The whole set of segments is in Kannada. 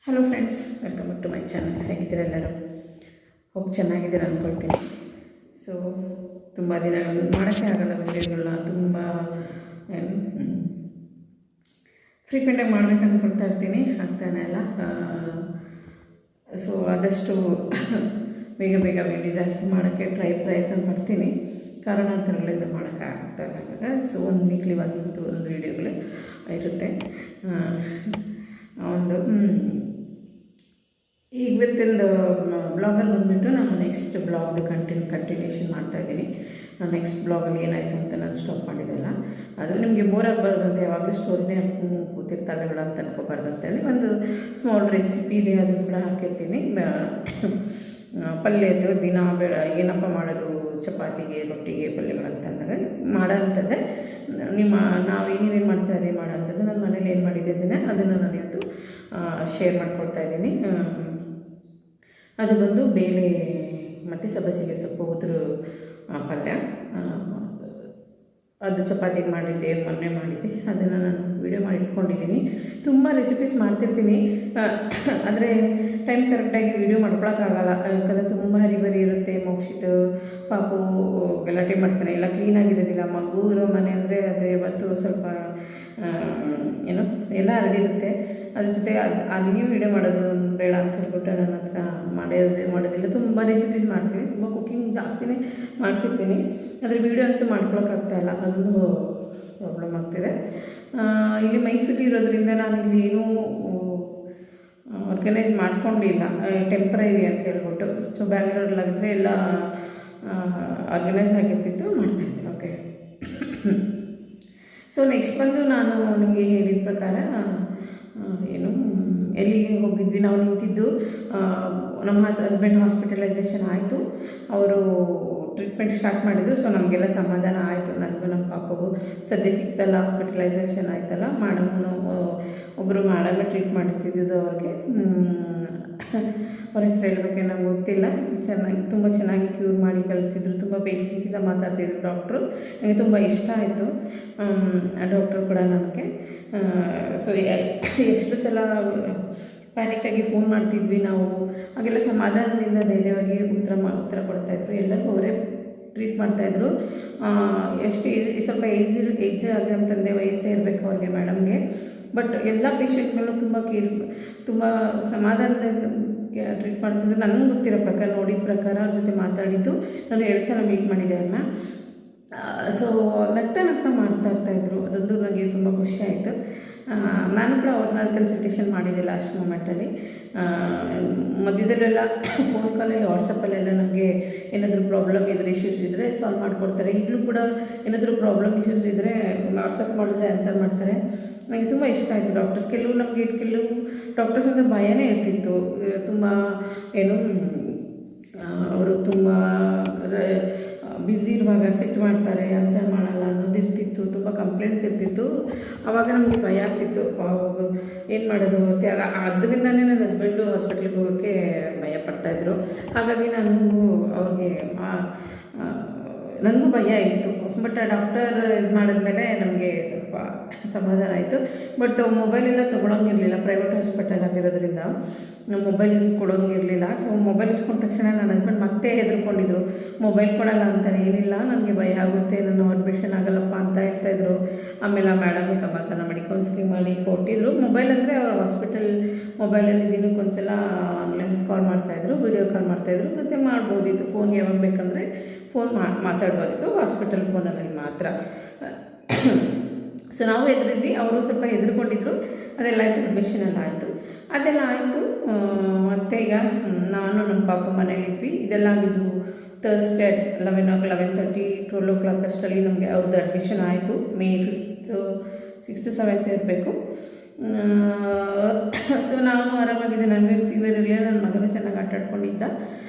Hello friends, welcome back to my channel. ಹೇಗಿದ್ದೀರ ಎಲ್ಲರೂ? ಹೋಗಿ ಚೆನ್ನಾಗಿದ್ದೀರ ಅಂದ್ಕೊಳ್ತೀನಿ. ಸೊ ತುಂಬ ದಿನಗಳು ಮಾಡೋಕ್ಕೆ ಆಗಲ್ಲ ವೀಡಿಯೋಗಳನ್ನ, ತುಂಬ ಫ್ರೀಕ್ವೆಂಟಾಗಿ ಮಾಡಬೇಕು ಅಂದ್ಕೊಳ್ತಾ ಇರ್ತೀನಿ, ಆಗ್ತಾನೆ ಇಲ್ಲ. ಸೊ ಆದಷ್ಟು ಬೇಗ ಬೇಗ ವೀಡಿಯೋ ಜಾಸ್ತಿ ಮಾಡೋಕ್ಕೆ ಪ್ರಯತ್ನ ಪಡ್ತೀನಿ. ಕಾರಣಾಂತರಗಳಿಂದ ಮಾಡೋಕ್ಕಾಗ್ತಾ ಇಲ್ಲ. ಸೊ ಒಂದು ವೀಕ್ಲಿ ಒಂದ್ಸಂತೂ ಒಂದು ವೀಡಿಯೋಗಳು ಇರುತ್ತೆ. ಒಂದು ಇವತ್ತಿಂದು ಬ್ಲಾಗಲ್ಲಿ ಬಂದುಬಿಟ್ಟು ನಾನು ನೆಕ್ಸ್ಟ್ ಬ್ಲಾಗ್ದು ಕಂಟಿನ್ಯೂಷನ್ ಮಾಡ್ತಾಯಿದ್ದೀನಿ. ನಾನು ನೆಕ್ಸ್ಟ್ ಬ್ಲಾಗಲ್ಲಿ ಏನಾಯಿತು ಅಂತ ನಾನು ಸ್ಟಾಪ್ ಮಾಡಿದ್ದೆಲ್ಲ, ಅದು ನಿಮಗೆ ಬೋರ್ ಆಗಬಾರ್ದು ಅಂತ, ಯಾವಾಗಲೂ ಸ್ಟೋರಿನೇ ಕೂತಿರ್ತಾಳೆ ಬೇಡ ಅಂತ ಅನ್ಕೋಬಾರ್ದು ಅಂತೇಳಿ ಒಂದು ಸ್ಮಾಲ್ ರೆಸಿಪಿ ಇದೆ, ಅದನ್ನು ಕೂಡ ಹಾಕಿರ್ತೀನಿ. ಪಲ್ಯದ್ದು ದಿನ ಏನಪ್ಪ ಮಾಡೋದು, ಚಪಾತಿಗೆ ರೊಟ್ಟಿಗೆ ಪಲ್ಯಗಳಂತ ಅಂದಾಗ ಮಾಡೋ ಅಂಥದ್ದೇ ನಾವು ಏನೇನು ಮಾಡ್ತಾ ಇದ್ದೀವಿ ಮಾಡೋ ಅಂಥದ್ದು. ನನ್ನ ಮನೇಲಿ ಏನು ಮಾಡಿದ್ದೆ ಅದನ್ನು ನಾನು ಇವತ್ತು ಶೇರ್ ಮಾಡ್ಕೊಳ್ತಾ ಇದ್ದೀನಿ. ಅದು ಬಂದು ಬೇಳೆ ಮತ್ತು ಸಬ್ಬಸಿಗೆ ಸೊಪ್ಪು ಉದುರು ಪಲ್ಯ. ಅದು ಚಪಾತಿಗೆ ಮಾಡಿದ್ದೆ, ಮೊನ್ನೆ ಮಾಡಿದ್ದೆ, ಅದನ್ನು ನಾನು ವೀಡಿಯೋ ಮಾಡಿ ಇಟ್ಕೊಂಡಿದ್ದೀನಿ. ತುಂಬ ರೆಸಿಪೀಸ್ ಮಾಡ್ತಿರ್ತೀನಿ, ಆದರೆ ಟೈಮ್ ಕರೆಕ್ಟಾಗಿ ವೀಡಿಯೋ ಮಾಡ್ಕೊಳಕ್ಕಾಗಲ್ಲ. ಯಾಕಂದರೆ ತುಂಬ ಹರಿಬರಿ ಇರುತ್ತೆ. ಮೋಕ್ಷಿತ ಪಾಪು ಗಲಾಟೆ ಮಾಡ್ತಾನೆ, ಎಲ್ಲ ಕ್ಲೀನಾಗಿರೋದಿಲ್ಲ. ಮಗು ಇರೋ ಮನೆ ಅಂದರೆ ಅದು ಯಾವತ್ತು ಸ್ವಲ್ಪ ಏನು ಎಲ್ಲ ಹರಡಿರುತ್ತೆ. ಅದ್ರ ಜೊತೆ ಅಲ್ಲಿಯೂ ವೀಡಿಯೋ ಮಾಡೋದು ಬೇಡ ಅಂತ ಹೇಳ್ಬಿಟ್ಟು ನನ್ನ ಹತ್ರ ಮಾಡೋದಿಲ್ಲ. ತುಂಬ ರೆಸಿಪೀಸ್ ಮಾಡ್ತೀನಿ, ತುಂಬ ಕುಕ್ಕಿಂಗ್ ಜಾಸ್ತಿನೇ ಮಾಡ್ತಿರ್ತೀನಿ, ಆದರೆ ವೀಡಿಯೋ ಅಂತೂ ಮಾಡ್ಕೊಳಕ್ಕಾಗ್ತಾಯಿಲ್ಲ, ಅದೊಂದು ಪ್ರಾಬ್ಲಮ್ ಆಗ್ತಿದೆ. ಇಲ್ಲಿ ಮೈಸೂರು ಇರೋದ್ರಿಂದ ನಾನು ಇಲ್ಲಿ ಏನೂ ಆರ್ಗನೈಸ್ ಮಾಡ್ಕೊಂಡಿಲ್ಲ, ಟೆಂಪ್ರರಿ ಅಂತ ಹೇಳ್ಬಿಟ್ಟು. ಸೊ ಬ್ಯಾಂಗ್ಳೂರಲ್ಲಾಗಿದ್ದರೆ ಎಲ್ಲ ಆರ್ಗನೈಸ್ ಆಗಿರ್ತಿತ್ತು, ಮಾಡ್ತಾಯಿದ್ದೆ. ಓಕೆ, ಸೊ ನೆಕ್ಸ್ಟ್ ಬಂದು ನಾನು ನಿಮಗೆ ಹೇಳಿದ ಪ್ರಕಾರ ಏನು ಎಲ್ಲಿಗೆ ಹೋಗಿದ್ವಿ, ನಾವು ನಿಂತಿದ್ದು ನಮ್ಮ ಹಸ್ಬೆಂಡ್ ಹಾಸ್ಪಿಟಲೈಸೇಷನ್ ಆಯಿತು, ಅವರು ಟ್ರೀಟ್ಮೆಂಟ್ ಸ್ಟಾರ್ಟ್ ಮಾಡಿದ್ದು. ಸೊ ನಮಗೆಲ್ಲ ಸಮಾಧಾನ ಆಯಿತು, ನನಗೂ ನಮ್ಮ ಪಾಪಗೂ ಸದ್ಯ ಸಿಕ್ತಲ್ಲ, ಹಾಸ್ಪಿಟಲೈಸೇಷನ್ ಆಯ್ತಲ್ಲ. ಒಬ್ಬರು ಮೇಡಮೇ ಟ್ರೀಟ್ ಮಾಡ್ತಿದ್ದು ಅವ್ರಿಗೆ. ಅವ್ರ ಹೆಸರು ಹೇಳ್ಬೇಕೆ ನಂಗೆ ಗೊತ್ತಿಲ್ಲ. ತುಂಬ ಚೆನ್ನಾಗಿ ಕ್ಯೂರ್ ಮಾಡಿ ಕಳಿಸಿದ್ರು, ತುಂಬ ಪೇಷನ್ಸಿಂದ ಮಾತಾಡ್ತಿದ್ರು ಡಾಕ್ಟ್ರು. ನನಗೆ ತುಂಬ ಇಷ್ಟ ಆಯಿತು ಆ ಡಾಕ್ಟ್ರು ಕೂಡ ನನಗೆ. ಸೊ ಎಷ್ಟು ಸಲ ಪ್ಯಾನಿಕ್ಕಾಗಿ ಫೋನ್ ಮಾಡ್ತಿದ್ವಿ ನಾವು, ಹಾಗೆಲ್ಲ ಸಮಾಧಾನದಿಂದ ಧೈರ್ಯವಾಗಿ ಉತ್ತರ ಕೊಡ್ತಾಯಿದ್ರು. ಎಲ್ಲರೂ ಅವರೇ ಟ್ರೀಟ್ ಮಾಡ್ತಾಯಿದ್ರು. ಎಷ್ಟು ಸ್ವಲ್ಪ ಏಜ್ ಆಗಿರೋಂಥದ್ದೇ ವಯಸ್ಸೇ ಇರಬೇಕು ಅವ್ರಿಗೆ, ಮೇಡಮ್ಗೆ. ಬಟ್ ಎಲ್ಲ ಪೇಷಂಟ್ಗಳನ್ನೂ ತುಂಬ ಸಮಾಧಾನದಿಂದ ಟ್ರೀಟ್ ಮಾಡ್ತಿದ್ರು. ನನಗೆ ಗೊತ್ತಿರೋ ಪ್ರಕಾರ, ನೋಡಿದ ಪ್ರಕಾರ, ಅವ್ರ ಜೊತೆ ಮಾತಾಡಿದ್ದು ನಾನು 2 ಸಲ ಮೀಟ್ ಮಾಡಿದ್ದೆ ಅವ್ರನ್ನ. ಸೊ ನಗ್ತಾ ಮಾಡ್ತಾಯಿದ್ರು, ಅದೊಂದು ನನಗೆ ತುಂಬ ಖುಷಿ ಆಯಿತು. ನಾನು ಕೂಡ ಅವ್ರನ್ನ ಕನ್ಸಲ್ಟೇಷನ್ ಮಾಡಿದ್ದೆ ಲಾಸ್ಟ್ ಮೂಮೆಂಟಲ್ಲಿ. ಮಧ್ಯದಲ್ಲೆಲ್ಲ ಫೋನ್ ಕಾಲಲ್ಲಿ, ವಾಟ್ಸಪ್ಪಲ್ಲೆಲ್ಲ ನಮಗೆ ಏನಾದರೂ ಪ್ರಾಬ್ಲಮ್ ಇದ್ದರೆ, ಇಶ್ಯೂಸ್ ಇದ್ದರೆ ಸಾಲ್ವ್ ಮಾಡಿಕೊಡ್ತಾರೆ. ಈಗಲೂ ಕೂಡ ಏನಾದರೂ ಪ್ರಾಬ್ಲಮ್ ಇಶ್ಯೂಸ್ ಇದ್ದರೆ ವಾಟ್ಸಪ್ ಮಾಡಿದ್ರೆ ಆನ್ಸರ್ ಮಾಡ್ತಾರೆ. ನನಗೆ ತುಂಬ ಇಷ್ಟ ಆಯಿತು ಡಾಕ್ಟರ್ಸ್. ಕೆಲವು ಡಾಕ್ಟರ್ಸ್ ಅಂದರೆ ಭಯನೇ ಇರ್ತಿತ್ತು. ತುಂಬ ಏನು ಅವರು ತುಂಬ ಬ್ಯುಸಿ ಇರುವಾಗ ಸಿಟ್ಟು ಮಾಡ್ತಾರೆ, ಆನ್ಸರ್ ಮಾಡಲ್ಲ ಅನ್ನೋದಿರ್ತಿತ್ತು. ತುಂಬ ಕಂಪ್ಲೇಂಟ್ಸ್ ಇರ್ತಿತ್ತು. ಆವಾಗ ನಮಗೆ ಭಯ ಆಗ್ತಿತ್ತು, ಅವಾಗ ಏನು ಮಾಡೋದು ಅಂತ. ಅದರಿಂದನೇ ನನ್ನ ಹಸ್ಬೆಂಡು ಹಾಸ್ಪಿಟ್ಲಿಗೆ ಹೋಗೋಕ್ಕೆ ಭಯ ಪಡ್ತಾಯಿದ್ರು. ಹಾಗಾಗಿ ನನಗೂ ಭಯ ಇತ್ತು. ಬಟ್ ಆ ಡಾಕ್ಟರ್ ಇದು ಮಾಡಿದ್ಮೇಲೆ ನಮಗೆ ಸ್ವಲ್ಪ ಸಮಾಧಾನ ಆಯಿತು. ಬಟ್ ಮೊಬೈಲೆಲ್ಲ ತೊಗೊಳಂಗಿರಲಿಲ್ಲ, ಪ್ರೈವೇಟ್ ಹಾಸ್ಪಿಟಲ್ ಆಗಿರೋದ್ರಿಂದ ಮೊಬೈಲ್ ಕೊಡೋಂಗಿರಲಿಲ್ಲ. ಸೊ ಮೊಬೈಲ್ ಇಸ್ಕೊಂಡ ತಕ್ಷಣ ನನ್ನ ಹಸ್ಬೆಂಡ್ ಮತ್ತೆ ಹೆದರ್ಕೊಂಡಿದ್ರು, ಮೊಬೈಲ್ ಕೊಡಲ್ಲ ಅಂತಾರೆ. ಏನಿಲ್ಲ, ನನಗೆ ಭಯ ಆಗುತ್ತೆ, ನಾನು ಅಡ್ಮಿಷನ್ ಆಗಲ್ಲಪ್ಪ ಅಂತ ಹೇಳ್ತಾಯಿದ್ರು. ಆಮೇಲೆ ಆ ಮೇಡಮು ಸಮಾಧಾನ ಮಾಡಿ ಕೌನ್ಸಿಲಿಂಗ್ ಮಾಡಿ ಕೊಟ್ಟಿದ್ರು. ಮೊಬೈಲ್ ಅಂದರೆ ಅವ್ರ ಹಾಸ್ಪಿಟಲ್ ಮೊಬೈಲಲ್ಲಿ ದಿನಕ್ಕೊಂದ್ಸಲ ಆನ್ಲೈನ್ ಕಾಲ್ ಮಾಡ್ತಾಯಿದ್ರು, ವಿಡಿಯೋ ಕಾಲ್ ಮಾಡ್ತಾಯಿದ್ರು. ಮತ್ತು ಮಾಡ್ಬೋದಿತ್ತು, ಫೋನ್ಗೆ ಯಾವಾಗ ಬೇಕಂದರೆ ಫೋನ್ ಮಾತಾಡ್ಬೋದಿತ್ತು, ಹಾಸ್ಪಿಟಲ್ ಫೋನಲ್ಲಿ ಮಾತ್ರ. ಸೊ ನಾವು ಹೆದರಿದ್ವಿ, ಅವರು ಸ್ವಲ್ಪ ಹೆದರ್ಕೊಂಡಿದ್ರು. ಅದೆಲ್ಲ ಆಯಿತು, ಅಡ್ಮಿಷನೆಲ್ಲ ಆಯಿತು, ಅದೆಲ್ಲ ಆಯಿತು. ಮತ್ತು ಈಗ ನಾನು ನಮ್ಮ ಪಾಪ ಮನೇಲಿದ್ವಿ. ಇದೆಲ್ಲ ಆಗಿದ್ದು ಥರ್ಸ್ಡೇ 11:30, 12 ಅಷ್ಟರಲ್ಲಿ ನಮಗೆ ಅವ್ರದ್ದು ಅಡ್ಮಿಷನ್ ಆಯಿತು. May 5th, 6th, 7th ಇರಬೇಕು. ಸೊ ನಾನು ಆರಾಮಾಗಿದೆ, ನನಗೆ ಫೀವರ್ ಇರಲಿಲ್ಲ, ನನ್ನ ಮಗನೂ ಚೆನ್ನಾಗಿ ಆಟಾಡ್ಕೊಂಡಿದ್ದ.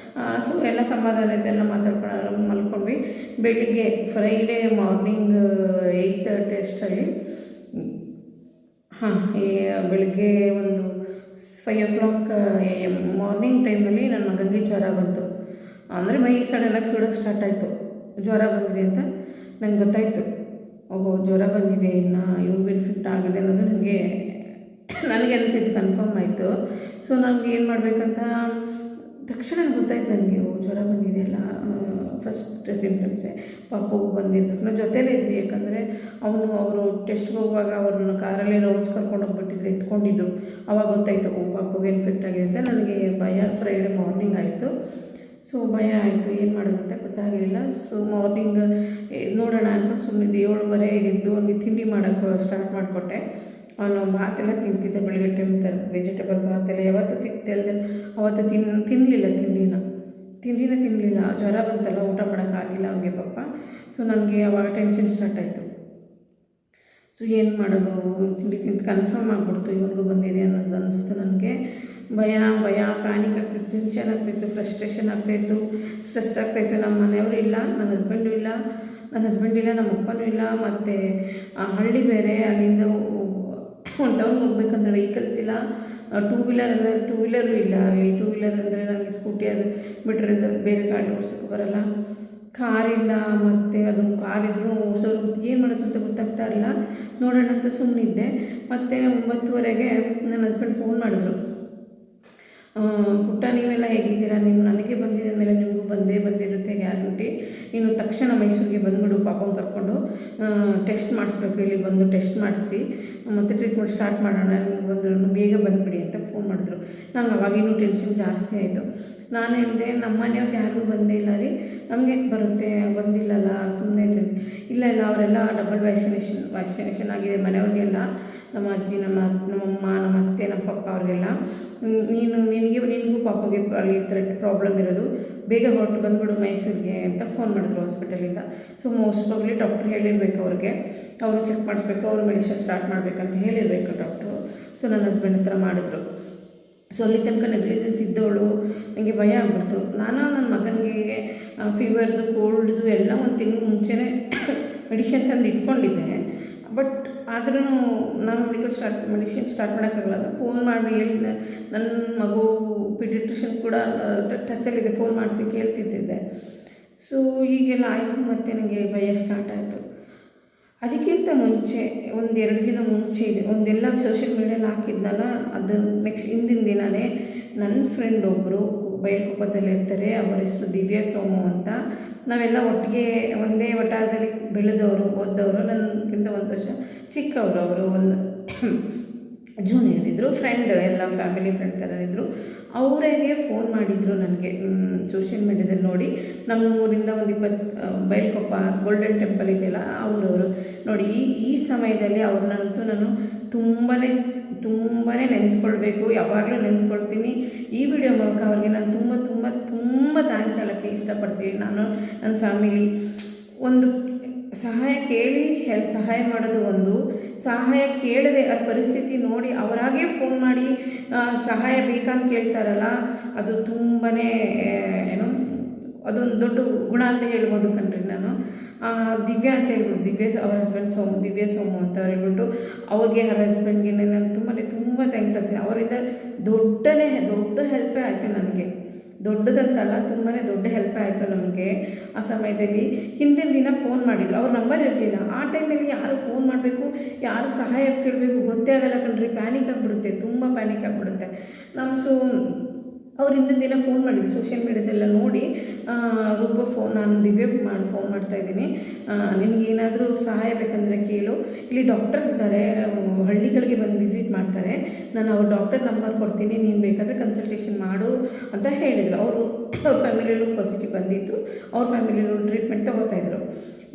ಸೊ ಎಲ್ಲ ಸಮಾಧಾನ ಇತ್ತು, ಎಲ್ಲ ಮಾತಾಡ್ಕೊಂಡು ಮಲ್ಕೊಂಡ್ವಿ. ಬೆಳಿಗ್ಗೆ ಫ್ರೈಡೇ ಮಾರ್ನಿಂಗ್ 8:30 ಅಷ್ಟರಲ್ಲಿ ಬೆಳಿಗ್ಗೆ ಒಂದು 5 AM ಮಾರ್ನಿಂಗ್ ಟೈಮಲ್ಲಿ ನನ್ನ ಮಗನಿಗೆ ಜ್ವರ ಬಂತು. ಅಂದರೆ ಮೈ ಸಡನ್ನಾಗಿ ಸುಡೋಕ್ಕೆ ಸ್ಟಾರ್ಟ್ ಆಯಿತು. ಜ್ವರ ಬಂದಿದೆ ಅಂತ ನಂಗೆ ಗೊತ್ತಾಯಿತು. ಓಹೋ, ಜ್ವರ ಬಂದಿದೆ, ಇನ್ನು ಇನ್ಫೆಕ್ಟ್ ಆಗಿದೆ ಅನ್ನೋದು ನನಗೆ ನನಗೆ ಅನಿಸಿದ್ದು ಕನ್ಫರ್ಮ್ ಆಯಿತು. ಸೊ ನನಗೆ ಏನು ಮಾಡಬೇಕಂತ ತಕ್ಷಣ ಗೊತ್ತಾಯ್ತು ನನಗೆ, ಜ್ವರ ಬಂದಿದೆಯಲ್ಲ, ಫಸ್ಟ್ ಸಿಂಪ್ಟಮ್ಸೇ. ಪಾಪಗೂ ಬಂದಿರಬೇಕು, ನಾವು ಜೊತೆಲೇ ಇದ್ವಿ. ಯಾಕಂದರೆ ಅವರು ಟೆಸ್ಟ್ಗೆ ಹೋಗುವಾಗ ಅವ್ರನ್ನ ಕಾರಲ್ಲಿ ರೌಂಡ್ಸ್ ಕರ್ಕೊಂಡು ಹೋಗ್ಬಿಟ್ಟಿದ್ರು, ಎತ್ಕೊಂಡಿದ್ರು. ಅವಾಗ ಗೊತ್ತಾಯಿತು ಪಾಪಗೆ ಇನ್ಫೆಕ್ಟ್ ಆಗಿದೆ ಅಂತ. ನನಗೆ ಭಯ. ಫ್ರೈಡೇ ಮಾರ್ನಿಂಗ್ ಆಯಿತು. ಸೊ ಭಯ ಆಯಿತು, ಏನು ಮಾಡೋದು ಅಂತ ಗೊತ್ತಾಗಲಿಲ್ಲ. ಸೊ ಮಾರ್ನಿಂಗ್ ನೋಡೋಣ ಅಂದ್ಕೊಂಡು ಸುಮ್ಮನೆ 7:30 ಎದ್ದು ಒಂದು ತಿಂಡಿ ಮಾಡೋಕ್ಕೆ ಸ್ಟಾರ್ಟ್ ಮಾಡಿಕೊಟ್ಟೆ. ಅವನು ಭಾತೆಲ್ಲ ತಿಂತಿದ್ದೆ ಬೆಳಗ್ಗೆ ಟೈಮ್, ವೆಜಿಟೇಬಲ್ ಭಾತೆಲ್ಲ ಯಾವತ್ತೂ ತಿಂತಿಲ್ದೆ. ಅವತ್ತು ತಿನ್ನಲಿಲ್ಲ ತಿನ್ನಲಿಲ್ಲ. ಜ್ವರ ಬಂತಲ್ಲ, ಊಟ ಮಾಡೋಕ್ಕಾಗಿಲ್ಲ ಅವನಿಗೆ ಪಾಪ. ಸೊ ನನಗೆ ಅವಾಗ ಟೆನ್ಷನ್ ಸ್ಟಾರ್ಟ್ ಆಯಿತು. ಸೊ ಏನು ಮಾಡೋದು, ತಿಂಡಿ ತಿಂದು ಕನ್ಫರ್ಮ್ ಆಗಿಬಿಡ್ತು ಇವನಿಗೂ ಬಂದಿದೆ ಅನ್ನೋದು ಅನ್ನಿಸ್ತು ನನಗೆ. ಭಯ ಪ್ಯಾನಿಕ್ ಆಗ್ತಿತ್ತು, ಟೆನ್ಷನ್ ಆಗ್ತಾಯಿತ್ತು, ಫ್ರಸ್ಟ್ರೇಷನ್ ಆಗ್ತಾಯಿತ್ತು, ಸ್ಟ್ರೆಸ್ ಆಗ್ತಾಯಿತ್ತು. ನಮ್ಮ ಮನೆಯವರು ಇಲ್ಲ, ನನ್ನ ಹಸ್ಬೆಂಡು ಇಲ್ಲ, ನಮ್ಮ ಅಪ್ಪನೂ ಇಲ್ಲ. ಮತ್ತು ಹಳ್ಳಿ ಬೇರೆ, ಅಲ್ಲಿಂದ ಒಂದು ಟೌನ್ಗೆ ಹೋಗ್ಬೇಕಂದ್ರೆ ವೆಹಿಕಲ್ಸ್ ಇಲ್ಲ, ಟೂ ವೀಲರು ಇಲ್ಲ. ಈ ಟೂ ವೀಲರ್ ಅಂದರೆ ನನಗೆ ಸ್ಕೂಟಿ ಅದು ಬಿಟ್ಟರೆ ಬೇರೆ ಗಾಡಿ ಓಡಿಸೋಕ್ಕೆ ಬರೋಲ್ಲ. ಕಾರಿಲ್ಲ, ಮತ್ತು ಅದು ಕಾರಿದ್ರೂ ಓಡಿಸೋರು ಏನು ಮಾಡೋದು ಅಂತ ಗೊತ್ತಾಗ್ತಾ ಇಲ್ಲ. ನೋಡೋಣ ಅಂತ ಸುಮ್ಮನಿದ್ದೆ. ಮತ್ತು 9:30ಗೆ ನನ್ನ ಹಸ್ಬೆಂಡ್ ಫೋನ್ ಮಾಡಿದ್ರು. ಪುಟ್ಟ ನೀವೆಲ್ಲ ಹೇಗಿದ್ದೀರಾ, ನನಗೆ ಬಂದಿದ್ದ ಮೇಲೆ ನಿಮಗೂ ಬಂದಿರುತ್ತೆ ಗ್ಯಾರಂಟಿ. ನೀನು ತಕ್ಷಣ ಮೈಸೂರಿಗೆ ಬಂದುಬಿಡು, ಪಾಪನ ಕರ್ಕೊಂಡು ಟೆಸ್ಟ್ ಮಾಡಿಸ್ಬೇಕು, ಇಲ್ಲಿ ಬಂದು ಟೆಸ್ಟ್ ಮಾಡಿಸಿ ಮತ್ತು ಟ್ರೀಟ್ಮೆಂಟ್ ಸ್ಟಾರ್ಟ್ ಮಾಡೋಣ, ನಿಮ್ಗೆ ಬಂದ್ರು ಬೇಗ ಬಂದುಬಿಡಿ ಅಂತ ಫೋನ್ ಮಾಡಿದ್ರು. ನಂಗೆ ಅವಾಗಿನ್ನೂ ಟೆನ್ಷನ್ ಜಾಸ್ತಿ ಆಯಿತು. ನಾನು ಹೇಳಿದೆ, ನಮ್ಮ ಮನೆಯವ್ರಿಗೆ ಯಾರಿಗೂ ಬಂದೇ ಇಲ್ಲ ರೀ, ನಮಗೆ ಬರುತ್ತೆ, ಬಂದಿಲ್ಲಲ್ಲ ಸುಮ್ಮನೆ. ಇಲ್ಲ ಅವರೆಲ್ಲ ಡಬಲ್ ವ್ಯಾಕ್ಸಿನೇಷನ್ ಆಗಿದೆ ಮನೆಯವ್ರಿಗೆಲ್ಲ, ನಮ್ಮ ಅಜ್ಜಿ, ನಮ್ಮಮ್ಮ, ನಮ್ಮ ಅತ್ತೆ, ನಮ್ಮ ಪಪ್ಪ ಅವ್ರಿಗೆಲ್ಲ. ನಿನಗೂ ಪಾಪಗೆ ಅಲ್ಲಿ ಈ ಥರ ಪ್ರಾಬ್ಲಮ್ ಇರೋದು, ಬೇಗ ಹೊರಟು ಬಂದುಬಿಡು ಮೈಸೂರಿಗೆ ಅಂತ ಫೋನ್ ಮಾಡಿದ್ರು ಹಾಸ್ಪಿಟಲಿಂದ. ಸೊ ಮೋಸ್ಟ್ ಪ್ರಾಬ್ಲಿ ಡಾಕ್ಟ್ರ್ ಹೇಳಿರ್ಬೇಕು ಅವ್ರಿಗೆ, ಅವರು ಚೆಕ್ ಮಾಡಿಸ್ಬೇಕು, ಅವರು ಮೆಡಿಸಿನ್ ಸ್ಟಾರ್ಟ್ ಮಾಡಬೇಕಂತ ಹೇಳಿರಬೇಕು ಡಾಕ್ಟ್ರು. ಸೊ ನನ್ನ ಹಸ್ಬೆಂಡ್ ಹತ್ರ ಮಾಡಿದ್ರು. ಸೊ ಅಲ್ಲಿ ತನಕ ನೆಗ್ಲಿಜೆನ್ಸ್ ಇದ್ದವಳು, ನನಗೆ ಭಯ ಆಗ್ಬಿಡ್ತು. ನಾನು ನನ್ನ ಮಗನಿಗೆ ಫೀವರ್ದು, ಕೋಲ್ಡ್ದು ಎಲ್ಲ ಒಂದು ತಿಂಗಳು ಮುಂಚೆನೇ ಮೆಡಿಷನ್ ತಂದು ಇಟ್ಕೊಂಡಿದ್ದೆ. ಬಟ್ ಆದ್ರೂ ನಾನು ಮೆಡಿಷನ್ ಸ್ಟಾರ್ಟ್ ಮಾಡೋಕ್ಕಾಗಲ್ಲ. ಫೋನ್ ಮಾಡಿ ಹೇಳಿದೆ, ನನ್ನ ಮಗು ಪೀಡಿಯಾಟ್ರಿಷನ್ ಕೂಡ ಟಚಲ್ಲಿದೆ, ಫೋನ್ ಮಾಡ್ತಿ ಕೇಳ್ತಿದ್ದೆ. ಸೊ ಹೀಗೆಲ್ಲ ಆಯಿತು. ಮತ್ತು ನನಗೆ ಭಯ ಸ್ಟಾರ್ಟ್ ಆಯಿತು. ಅದಕ್ಕಿಂತ ಮುಂಚೆ 1-2 ದಿನ ಮುಂಚೆ ಒಂದೆಲ್ಲ ಸೋಷಿಯಲ್ ಮೀಡಿಯಲ್ಲಿ ಹಾಕಿದ್ನಲ್ಲ, ಅದು ನೆಕ್ಸ್ಟ್ ಹಿಂದಿನ ದಿನವೇ ನನ್ನ ಫ್ರೆಂಡ್ ಒಬ್ಬರು ಬೈಲ್ಕೊಪ್ಪದಲ್ಲಿ ಇರ್ತಾರೆ, ಅವರ ಹೆಸರು ದಿವ್ಯಾ ಸೋಮು ಅಂತ. ನಾವೆಲ್ಲ ಒಟ್ಟಿಗೆ ಒಂದೇ ವಟಾರದಲ್ಲಿ ಬೆಳೆದವರು, ಓದ್ದವರು. ನನಗಿಂತ 1 ವರ್ಷ ಚಿಕ್ಕವರು. ಅವರು ಒಂದು ಜೂನಿಯರ್ ಇದ್ದರು, ಫ್ರೆಂಡ್, ಎಲ್ಲ ಫ್ಯಾಮಿಲಿ ಫ್ರೆಂಡ್ ಥರ ಇದ್ದರು. ಅವರಿಗೆ ಫೋನ್ ಮಾಡಿದರು ನನಗೆ ಸೋಷಿಯಲ್ ಮೀಡ್ಯಾದಲ್ಲಿ ನೋಡಿ. ನಮ್ಮ ಊರಿಂದ ಒಂದು 20 ಬೈಲ್ಕೊಪ್ಪ ಗೋಲ್ಡನ್ ಟೆಂಪಲ್ ಇದೆಯಲ್ಲ, ಅವರವರು ನೋಡಿ. ಈ ಸಮಯದಲ್ಲಿ ಅವ್ರನ್ನಂತೂ ನಾನು ತುಂಬಾ ನೆನೆಸ್ಕೊಳ್ಬೇಕು, ಯಾವಾಗಲೂ ನೆನೆಸ್ಕೊಳ್ತೀನಿ. ಈ ವಿಡಿಯೋ ಮೂಲಕ ಅವ್ರಿಗೆ ನಾನು ತುಂಬ ಥ್ಯಾಂಕ್ಸ್ ಹೇಳೋಕ್ಕೆ ಇಷ್ಟಪಡ್ತೀನಿ. ನಾನು, ನನ್ನ ಫ್ಯಾಮಿಲಿ ಒಂದು ಸಹಾಯ ಕೇಳಿ ಸಹಾಯ ಮಾಡೋದು ಒಂದು, ಸಹಾಯ ಕೇಳದೆ ಆ ಪರಿಸ್ಥಿತಿ ನೋಡಿ ಅವರಾಗೇ ಫೋನ್ ಮಾಡಿ ಸಹಾಯ ಬೇಕಂತ ಕೇಳ್ತಾರಲ್ಲ, ಅದು ತುಂಬಾ ಏನು, ಅದೊಂದು ದೊಡ್ಡ ಗುಣ ಅಂತ ಹೇಳ್ಬೋದು ಕಣ್ರಿ. ನಾನು ದಿವ್ಯಾ ಅಂತ ಹೇಳ್ಬಿಟ್ಟು, ಅವ್ರ ಹಸ್ಬೆಂಡ್ ದಿವ್ಯಾ ಸೋಮು ಅಂತ ಹೇಳ್ಬಿಟ್ಟು, ಅವ್ರಿಗೆ ಅವ್ರ ಹಸ್ಬೆಂಡ್ಗೆ ನಾನು ತುಂಬ ಥ್ಯಾಂಕ್ಸ್ ಹೇಳ್ತೀನಿ. ಅವರಿಂದ ದೊಡ್ಡ ಹೆಲ್ಪೇ ಆಯಿತು ನನಗೆ. ದೊಡ್ಡದಂತಲ್ಲ, ತುಂಬಾ ದೊಡ್ಡ ಹೆಲ್ಪ್ ಆಯಿತು ನಮಗೆ. ಆ ಸಮಯದಲ್ಲಿ ಹಿಂದಿನ ದಿನ ಫೋನ್ ಮಾಡಿದರು, ಅವ್ರ ನಂಬರ್ ಇರಲಿಲ್ಲ. ಆ ಟೈಮಲ್ಲಿ ಯಾರು ಫೋನ್ ಮಾಡಬೇಕು, ಯಾರಿಗೆ ಸಹಾಯ ಕೇಳಬೇಕು ಗೊತ್ತೇ ಆಗಲ್ಲ ಕಣ್ರಿ. ಪ್ಯಾನಿಕ್ ಆಗಿಬಿಡುತ್ತೆ, ತುಂಬ ಪ್ಯಾನಿಕ್ ಆಗಿಬಿಡುತ್ತೆ. ಅವ್ರು ಹಿಂದಿನ ದಿನ ಫೋನ್ ಮಾಡಿದ್ರು, ಸೋಷಿಯಲ್ ಮೀಡ್ಯಾದೆಲ್ಲ ನೋಡಿ. ನಾನು ದಿವ್ಯ ಫೋನ್ ಮಾಡ್ತಾಯಿದ್ದೀನಿ, ನಿನಗೇನಾದರೂ ಸಹಾಯ ಬೇಕಂದರೆ ಕೇಳು, ಇಲ್ಲಿ ಡಾಕ್ಟರ್ಸ್ ಇದ್ದಾರೆ, ಹಳ್ಳಿಗಳಿಗೆ ಬಂದು ವಿಸಿಟ್ ಮಾಡ್ತಾರೆ, ನಾನು ಅವ್ರ ಡಾಕ್ಟರ್ ನಂಬರ್ ಕೊಡ್ತೀನಿ, ನೀನು ಬೇಕಾದರೆ ಕನ್ಸಲ್ಟೇಷನ್ ಮಾಡು ಅಂತ ಹೇಳಿದರು. ಅವ್ರ ಫ್ಯಾಮಿಲಿಯಲ್ಲೂ ಪಾಸಿಟಿವ್ ಬಂದಿತ್ತು, ಅವ್ರ ಫ್ಯಾಮಿಲಿಯಲ್ಲೂ ಟ್ರೀಟ್ಮೆಂಟ್ ತೊಗೋತಾಯಿದ್ರು.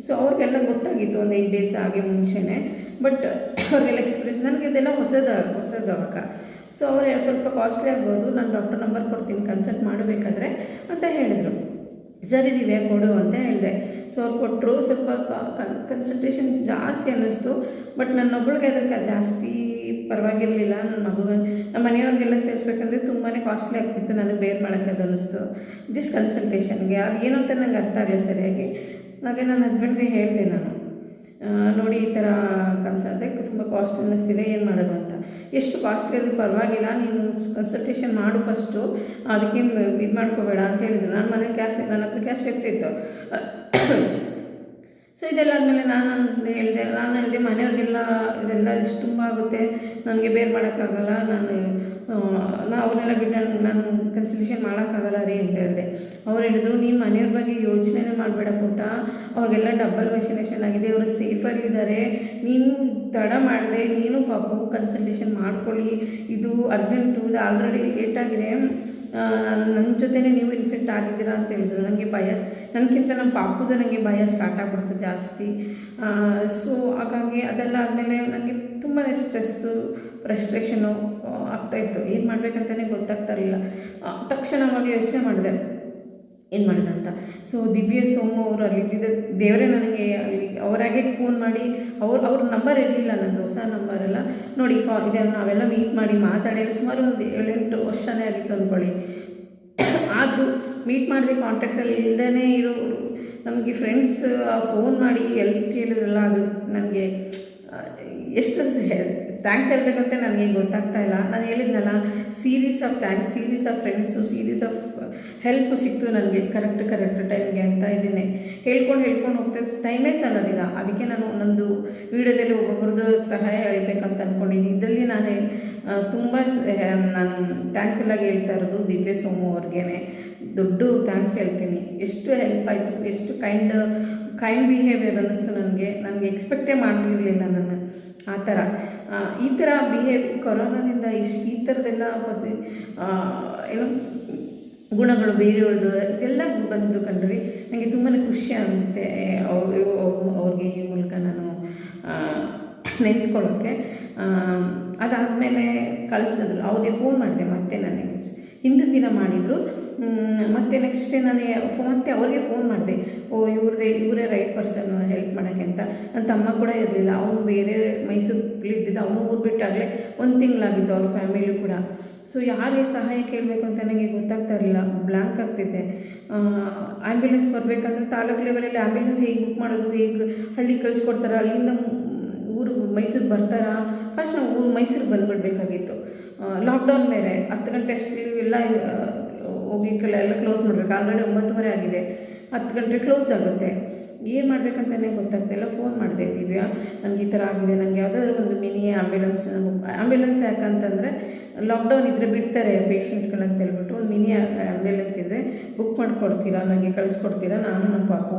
ಸೊ ಅವ್ರಿಗೆಲ್ಲ ಗೊತ್ತಾಗಿತ್ತು ಒಂದು 8 ಡೇಸ್ ಆಗಿ ಮುಂಚೆನೇ. ಬಟ್ ಅವ್ರಿಗೆಲ್ಲ ಎಕ್ಸ್ಪೀರಿಯನ್ಸ್, ನನಗೆ ಇದೆಲ್ಲ ಹೊಸದು ಅವಾಗ. ಸೊ ಅವ್ರು ಸ್ವಲ್ಪ ಕಾಸ್ಟ್ಲಿ ಆಗ್ಬೋದು, ನಾನು ಡಾಕ್ಟರ್ ನಂಬರ್ ಕೊಡ್ತೀನಿ, ಕನ್ಸಲ್ಟ್ ಮಾಡಬೇಕಾದ್ರೆ ಅಂತ ಹೇಳಿದರು. ಸರಿ ದಿವ್ಯಾ ಕೊಡು ಅಂತ ಹೇಳಿದೆ. ಸೊ ಅವ್ರು ಕೊಟ್ಟರು. ಸ್ವಲ್ಪ ಕನ್ಸಲ್ಟೇಷನ್ ಜಾಸ್ತಿ ಅನ್ನಿಸ್ತು, ಬಟ್ ನನ್ನೊಬ್ಬಳಿಗೆ ಅದಕ್ಕೆ ಜಾಸ್ತಿ ಪರವಾಗಿರಲಿಲ್ಲ. ನಮ್ಮ ಮನೆಯವ್ರಿಗೆಲ್ಲ ಸೇರಿಸ್ಬೇಕಂದ್ರೆ ತುಂಬಾ ಕಾಸ್ಟ್ಲಿ ಆಗ್ತಿತ್ತು, ನನಗೆ ಬೇರೆ ಮಾಡೋಕ್ಕೆ ಅದು ಅನ್ನಿಸ್ತು. ಜಸ್ಟ್ ಕನ್ಸಲ್ಟೇಷನ್ಗೆ ಅದು ಏನು ಅಂತ ನಂಗೆ ಅರ್ಥ ಆಗಲಿಲ್ಲ ಸರಿಯಾಗಿ. ಹಾಗೆ ನನ್ನ ಹಸ್ಬೆಂಡ್ಗೆ ಹೇಳಿದೆ ನಾನು, ನೋಡಿ ಈ ಥರ ಕನ್ಸಲ್ಟೇಗೆ ತುಂಬ ಕಾಸ್ಟ್ಲಿ ಅನ್ನಿಸ್ತಿದೆ, ಏನು ಮಾಡೋದು ಅಂತ. ಎಷ್ಟು ಕಾಸ್ಟ್ಲಿ ಆದರೂ ಪರವಾಗಿಲ್ಲ, ನೀನು ಕನ್ಸಲ್ಟೇಷನ್ ಮಾಡು ಫಸ್ಟು, ಅದಕ್ಕೇನು ಇದು ಮಾಡ್ಕೋಬೇಡ ಅಂತ ಹೇಳಿದ್ರು. ನನ್ನ ಹತ್ರ ಕ್ಯಾಶ್ ಇರ್ತಿತ್ತು. ಸೊ ಇದೆಲ್ಲ ಆದಮೇಲೆ ನಾನು ಹೇಳಿದೆ ಮನೆಯವ್ರಿಗೆಲ್ಲ ಇದೆಲ್ಲ ಇಷ್ಟು ತುಂಬ ಆಗುತ್ತೆ, ನನಗೆ ಬೇರೆ ಮಾಡೋಕ್ಕಾಗಲ್ಲ, ಅವ್ರನ್ನೆಲ್ಲ ಬಿಟ್ಟು ನಾನು ಕನ್ಸಲ್ಟೇಷನ್ ಮಾಡೋಕ್ಕಾಗಲ್ಲ ರೀ ಅಂತ ಹೇಳಿದೆ. ಅವ್ರು ಹೇಳಿದ್ರು, ನೀನು ಮನೆಯವ್ರ ಬಗ್ಗೆ ಯೋಚನೆ ಮಾಡಬೇಡ ಪುಟ್ಟ, ಅವ್ರಿಗೆಲ್ಲ ಡಬಲ್ ವ್ಯಾಕ್ಸಿನೇಷನ್ ಆಗಿದೆ, ಅವರು ಸೇಫಾಗಿದ್ದಾರೆ, ನೀನು ತಡ ಮಾಡಿದೆ, ನೀನು ಪಾಪು ಕನ್ಸಲ್ಟೇಷನ್ ಮಾಡ್ಕೊಳ್ಳಿ, ಇದು ಅರ್ಜೆಂಟು, ಇದು ಆಲ್ರೆಡಿ ಲೇಟಾಗಿದೆ, ನನ್ನ ಜೊತೆನೇ ನೀವು ಇನ್ಫೆಕ್ಟ್ ಆಗಿದ್ದೀರಾ ಅಂತ ಹೇಳಿದ್ರು. ನನಗೆ ಭಯ, ನನಗಿಂತ ನಮ್ಮ ಪಾಪುದು ನನಗೆ ಭಯ ಸ್ಟಾರ್ಟ್ ಆಗ್ಬಿಡ್ತು ಜಾಸ್ತಿ. ಸೊ ಹಾಗಾಗಿ ಅದೆಲ್ಲ ಆದಮೇಲೆ ನನಗೆ ತುಂಬಾ ಸ್ಟ್ರೆಸ್ಸು, ಫ್ರಸ್ಟ್ರೇಷನು ಆಗ್ತಾಯಿತ್ತು. ಏನು ಮಾಡಬೇಕಂತಲೇ ಗೊತ್ತಾಗ್ತಾ ಇರಲಿಲ್ಲ. ತಕ್ಷಣವಾಗಿ ಯೋಚನೆ ಮಾಡಿದೆ ಏನು ಮಾಡಿದೆ ಅಂತ. ಸೊ ದಿವ್ಯ ಸೋಮು ಅವರು ಅಲ್ಲಿದ್ದಿದ್ದ ದೇವರೇ ನನಗೆ ಅವರಾಗೆ ಫೋನ್ ಮಾಡಿ, ಅವ್ರ ನಂಬರ್ ಇರಲಿಲ್ಲ, ನನ್ನದು ಹೊಸ ನಂಬರೆಲ್ಲ ನೋಡಿ ಇದೆ, ನಾವೆಲ್ಲ ಮೀಟ್ ಮಾಡಿ ಮಾತಾಡಿ ಸುಮಾರು ಒಂದು 7-8 ವರ್ಷನೇ ಆಗಿತ್ತು ಅಂದ್ಕೊಳ್ಳಿ. ಆದರೂ ಮೀಟ್ ಮಾಡಿದೆ, ಕಾಂಟ್ಯಾಕ್ಟಲ್ಲಿ ಇಲ್ಲದೇ ಇರೋರು ನಮಗೆ ಫ್ರೆಂಡ್ಸ್ ಫೋನ್ ಮಾಡಿ ಎಲ್ಪ್ ಕೇಳಿದ್ರಲ್ಲ, ಅದು ನನಗೆ ಎಷ್ಟು ಥ್ಯಾಂಕ್ಸ್ ಹೇಳಬೇಕಂತ ನನಗೆ ಗೊತ್ತಾಗ್ತಾ ಇಲ್ಲ. ನಾನು ಹೇಳಿದ್ನಲ್ಲ, series of thanks, series of friends, series of help ಸಿಕ್ತು ನನಗೆ ಕರೆಕ್ಟ್ ಟೈಮ್ಗೆ ಅಂತ ಇದ್ದೀನಿ. ಹೇಳ್ಕೊಂಡು ಹೋಗ್ತಾ ಟೈಮೇ ಸಾಲೋದಿಲ್ಲ. ಅದಕ್ಕೆ ನಾನು ಒಂದೊಂದು ವೀಡಿಯೋದಲ್ಲಿ ಒಬ್ಬೊಬ್ರದ್ದು ಸಹಾಯ ಹೇಳ್ಬೇಕಂತ ಅಂದ್ಕೊಂಡಿದ್ದೀನಿ. ಇದರಲ್ಲಿ ತುಂಬ ನಾನು ಥ್ಯಾಂಕ್ಫುಲ್ಲಾಗಿ ಹೇಳ್ತಾ ಇರೋದು ದಿವ್ಯ ಸೋಮು ಅವ್ರಿಗೇ ದೊಡ್ಡ ಥ್ಯಾಂಕ್ಸ್ ಹೇಳ್ತೀನಿ. ಎಷ್ಟು ಹೆಲ್ಪ್ ಆಯಿತು, ಎಷ್ಟು ಕೈಂಡ್ ಬಿಹೇವಿಯರ್ ಅನ್ನಿಸ್ತು ನನಗೆ ಎಕ್ಸ್ಪೆಕ್ಟೇ ಮಾಡಿರಲಿಲ್ಲ ನಾನು ಆ ಥರ. ಈ ಥರ ಕೊರೋನಾದಿಂದ ಈ ಥರದ್ದೆಲ್ಲ ಏನು ಗುಣಗಳು ಬೇರೆಯವ್ರದ್ದು ಇದೆಲ್ಲ ಬಂದು ಕಂಡ್ರಿ ನನಗೆ ತುಂಬಾ ಖುಷಿ ಆಗುತ್ತೆ. ಅವ್ರಿಗೆ ಈ ಮೂಲಕ ನಾನು ನೆನೆಸ್ಕೊಳ್ಳೋಕ್ಕೆ. ಅದಾದಮೇಲೆ ಕಳಿಸಿದ್ರು, ಅವ್ರಿಗೆ ಫೋನ್ ಮಾಡಿದೆ ಮತ್ತೆ ನನಗೆ ಹಿಂದಿನ ದಿನ ಮಾಡಿದರು. ಮತ್ತು ನೆಕ್ಸ್ಟ್ ಡೇ ನಾನು ಮತ್ತೆ ಅವ್ರಿಗೆ ಫೋನ್ ಮಾಡಿದೆ, ಇವರೇ ರೈಟ್ ಪರ್ಸನ್ ಹೆಲ್ಪ್ ಮಾಡೋಕ್ಕೆ ಅಂತ. ನನ್ನ ತಮ್ಮ ಕೂಡ ಇರಲಿಲ್ಲ, ಅವನು ಬೇರೆ ಮೈಸೂರಲ್ಲಿದ್ದಿದ್ದ, ಅವನು ಊರು ಬಿಟ್ಟಾಗಲೇ 1 ತಿಂಗಳಾಗಿತ್ತು, ಅವ್ರ ಫ್ಯಾಮಿಲಿ ಕೂಡ. ಸೊ ಯಾರಿಗೆ ಸಹಾಯ ಕೇಳಬೇಕು ಅಂತ ನನಗೆ ಗೊತ್ತಾಗ್ತಾ ಇರಲಿಲ್ಲ, ಬ್ಲ್ಯಾಂಕ್ ಆಗ್ತಿದ್ದೆ. ಆ್ಯಂಬ್ಯುಲೆನ್ಸ್ ಬರಬೇಕಂದ್ರೆ ತಾಲೂಕು ಲೆವೆಲಲ್ಲಿ ಆ್ಯಂಬ್ಯುಲೆನ್ಸ್ ಹೇಗೆ ಬುಕ್ ಮಾಡೋದು, ಹೇಗೆ ಹಳ್ಳಿಗೆ ಕಳಿಸ್ಕೊಡ್ತಾರೆ, ಅಲ್ಲಿಂದ ಮೈಸೂರಿಗೆ ಬರ್ತಾರಾ. ಫಸ್ಟ್ ನಾವು ಮೈಸೂರಿಗೆ ಬಂದುಬಿಡ್ಬೇಕಾಗಿತ್ತು. ಲಾಕ್ಡೌನ್ ಬೇರೆ, 10 ಗಂಟೆ ಅಷ್ಟು ಎಲ್ಲ ಹೋಗಿಕ್ಕೆಲ್ಲ ಕ್ಲೋಸ್ ಮಾಡಬೇಕು. ಆಲ್ರೆಡಿ 9:30 ಆಗಿದೆ, 10 ಗಂಟೆ ಕ್ಲೋಸ್ ಆಗುತ್ತೆ. ಏನು ಮಾಡಬೇಕಂತಲೇ ಗೊತ್ತಾಗ್ತಾಯಿಲ್ಲ. ಫೋನ್ ಮಾಡಿದೆ, ದಿವ್ಯಾ ನನಗೆ ಈ ಥರ ಆಗಿದೆ, ನನಗೆ ಯಾವುದಾದ್ರೂ ಒಂದು ಮಿನಿ ಆ್ಯಂಬ್ಯುಲೆನ್ಸ್ ಯಾಕಂತಂದರೆ ಲಾಕ್ಡೌನ್ ಇದ್ದರೆ ಬಿಡ್ತಾರೆ ಪೇಷಂಟ್ಗಳಂತ ಹೇಳ್ಬಿಟ್ಟು, ಒಂದು ಮಿನಿ ಆ್ಯಂಬ್ಯುಲೆನ್ಸ್ ಇದ್ದರೆ ಬುಕ್ ಮಾಡಿಕೊಡ್ತೀರಾ, ನನಗೆ ಕಳಿಸ್ಕೊಡ್ತೀರಾ, ನಾನು ನಮ್ಮ ಪಾಪು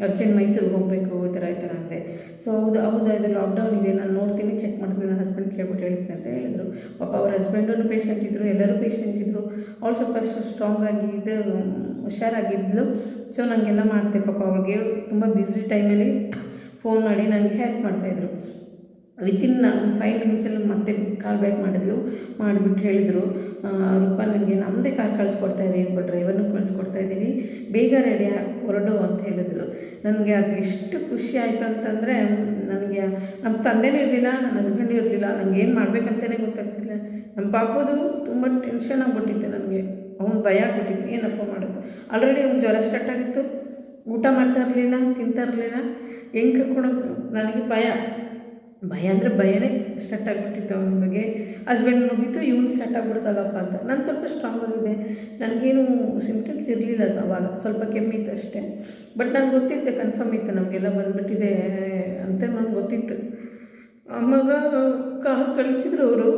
ಅರ್ಜೆಂಟ್ ಮೈಸೂರಿಗೆ ಹೋಗಬೇಕು ಈ ಥರ ಅಂದೆ. ಸೊ ಹೌದು ಇದು ಲಾಕ್ಡೌನ್ ಇದೆ, ನಾನು ನೋಡ್ತೀನಿ, ಚೆಕ್ ಮಾಡ್ತೀನಿ, ನನ್ನ ಹಸ್ಬೆಂಡ್ ಕೇಳ್ಬಿಟ್ಟು ಹೇಳ್ತೀನಿ ಅಂತ ಹೇಳಿದ್ರು. ಪಾಪ ಅವ್ರ ಹಸ್ಬೆಂಡೂ ಪೇಷಂಟ್ ಇದ್ದರು, ಎಲ್ಲರೂ ಪೇಷಂಟ್ ಇದ್ದರು. ಅವ್ರು ಸ್ವಲ್ಪ ಸ್ಟ್ರಾಂಗ್ ಆಗಿದ್ದು, ಹುಷಾರಾಗಿದ್ದು. ಸೊ ನನಗೆಲ್ಲ ಮಾಡ್ತಾರೆ. ಪಾಪ ಅವ್ರಿಗೆ ತುಂಬ ಬ್ಯುಸಿ ಟೈಮಲ್ಲಿ ಫೋನ್ ಮಾಡಿ ನನಗೆ ಹೆಲ್ಪ್ ಮಾಡ್ತಾಯಿದ್ರು. ವಿತಿನ್ 5 ಮಿನಿಟ್ಸಲ್ಲಿ ಮತ್ತೆ ಕಾಲ್ ಬ್ಯಾಕ್ ಮಾಡಿಬಿಟ್ಟು ಹೇಳಿದರು, ರೂಪ ನನಗೆ ನಮ್ಮದೇ ಕಾರ್ ಕಳಿಸ್ಕೊಡ್ತಾ ಇದ್ದೀವಿ, ಒಬ್ಬ ಡ್ರೈವರ್ನೂ ಕಳಿಸ್ಕೊಡ್ತಾ ಇದ್ದೀವಿ, ಬೇಗ ರೆಡಿ ಹೊರಡು ಅಂತ ಹೇಳಿದ್ರು. ನನಗೆ ಅದು ಎಷ್ಟು ಖುಷಿ ಆಯಿತು ಅಂತಂದರೆ, ನನಗೆ ನಮ್ಮ ತಂದೆನೂ ಇರಲಿಲ್ಲ, ನನ್ನ ಹಸ್ಬೆಂಡೂ ಇರಲಿಲ್ಲ, ನನಗೆ ಏನು ಮಾಡಬೇಕಂತಲೇ ಗೊತ್ತಾಗ್ತಿಲ್ಲ. ನಮ್ಮ ಪಾಪದು ತುಂಬ ಟೆನ್ಷನ್ ಆಗಿಬಿಟ್ಟಿತ್ತು ನನಗೆ, ಅವ್ನು ಭಯ ಆಗ್ಬಿಟ್ಟಿತ್ತು, ಏನಪ್ಪ ಮಾಡೋದು. ಆಲ್ರೆಡಿ ಅವ್ನು ಜ್ವರ ಸ್ಟಾರ್ಟ್ ಆಗಿತ್ತು, ಊಟ ಮಾಡ್ತಾ ಇರಲಿಲ್ಲ, ತಿಂತಾ ಇರಲಿಲ್ಲ, ಹೆಂಗೆ ಕರ್ಕೊಳೋದು. ನನಗೆ ಭಯ ಅಂದರೆ ಭಯನೇ ಸ್ಟಾರ್ಟ್ ಆಗಿಬಿಟ್ಟಿತ್ತು ಅವನ ಬಗ್ಗೆ. ಹಸ್ಬೆಂಡ್ ಮುಗೀತು, ಇವನು ಸ್ಟಾರ್ಟ್ ಆಗಿಬಿಡ್ತಲ್ಲಪ್ಪ ಅಂತ. ನಾನು ಸ್ವಲ್ಪ ಸ್ಟ್ರಾಂಗ್ ಆಗಿದೆ, ನನಗೇನು ಸಿಂಪ್ಟಮ್ಸ್ ಇರಲಿಲ್ಲ ಅವಾಗ, ಸ್ವಲ್ಪ ಕೆಮ್ಮಿತ್ತು ಅಷ್ಟೇ. ಬಟ್ ನನಗೆ ಗೊತ್ತಿತ್ತು, ಕನ್ಫರ್ಮ್ ಇತ್ತು ನಮಗೆಲ್ಲ ಬಂದುಬಿಟ್ಟಿದೆ ಅಂತ ನನಗೆ ಗೊತ್ತಿತ್ತು. ಆವಾಗ ಕಾರ್ ಕಳಿಸಿದ್ರು ಅವರು,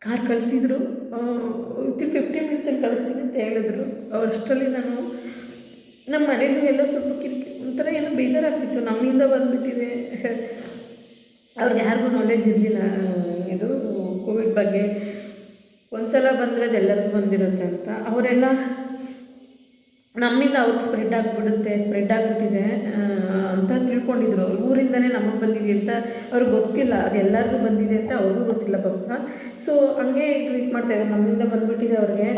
ಕಾರ್ ಕಳಿಸಿದ್ರು, ವಿತಿನ್ 15 ಮಿನಿಟ್ಸಲ್ಲಿ ಕಳಿಸ್ತೀನಿ ಅಂತ ಹೇಳಿದ್ರು. ಅವರಷ್ಟರಲ್ಲಿ ನಾನು ನಮ್ಮ ಮನೆಯಲ್ಲೂ ಎಲ್ಲ ಸ್ವಲ್ಪ ಒಂಥರ ಏನೋ ಬೇಜಾರಾಗ್ತಿತ್ತು, ನಮ್ಮಿಂದ ಬಂದುಬಿಟ್ಟಿದೆ. ಅವ್ರಿಗೆ ಯಾರಿಗೂ ನಾಲೆಜ್ ಇರಲಿಲ್ಲ ಇದು ಕೋವಿಡ್ ಬಗ್ಗೆ. ಒಂದು ಸಲ ಬಂದರೆ ಅದೆಲ್ಲರಿಗೂ ಬಂದಿರುತ್ತೆ ಅಂತ. ಅವರೆಲ್ಲ ನಮ್ಮಿಂದ ಅವ್ರಿಗೆ ಸ್ಪ್ರೆಡ್ ಆಗಿಬಿಟ್ಟಿದೆ ಅಂತ ತಿಳ್ಕೊಂಡಿದ್ರು. ಊರಿಂದನೇ ನಮಗೆ ಬಂದಿದೆ ಅಂತ ಅವ್ರಿಗೆ ಗೊತ್ತಿಲ್ಲ, ಅದು ಎಲ್ಲರಿಗೂ ಬಂದಿದೆ ಅಂತ ಅವ್ರಿಗೂ ಗೊತ್ತಿಲ್ಲ ಪಾಪ. ಸೊ ಹಂಗೆ ಟ್ರೀಟ್ ಮಾಡ್ತಾಯಿದ್ರು, ನಮ್ಮಿಂದ ಬಂದುಬಿಟ್ಟಿದೆ ಅವ್ರಿಗೆ.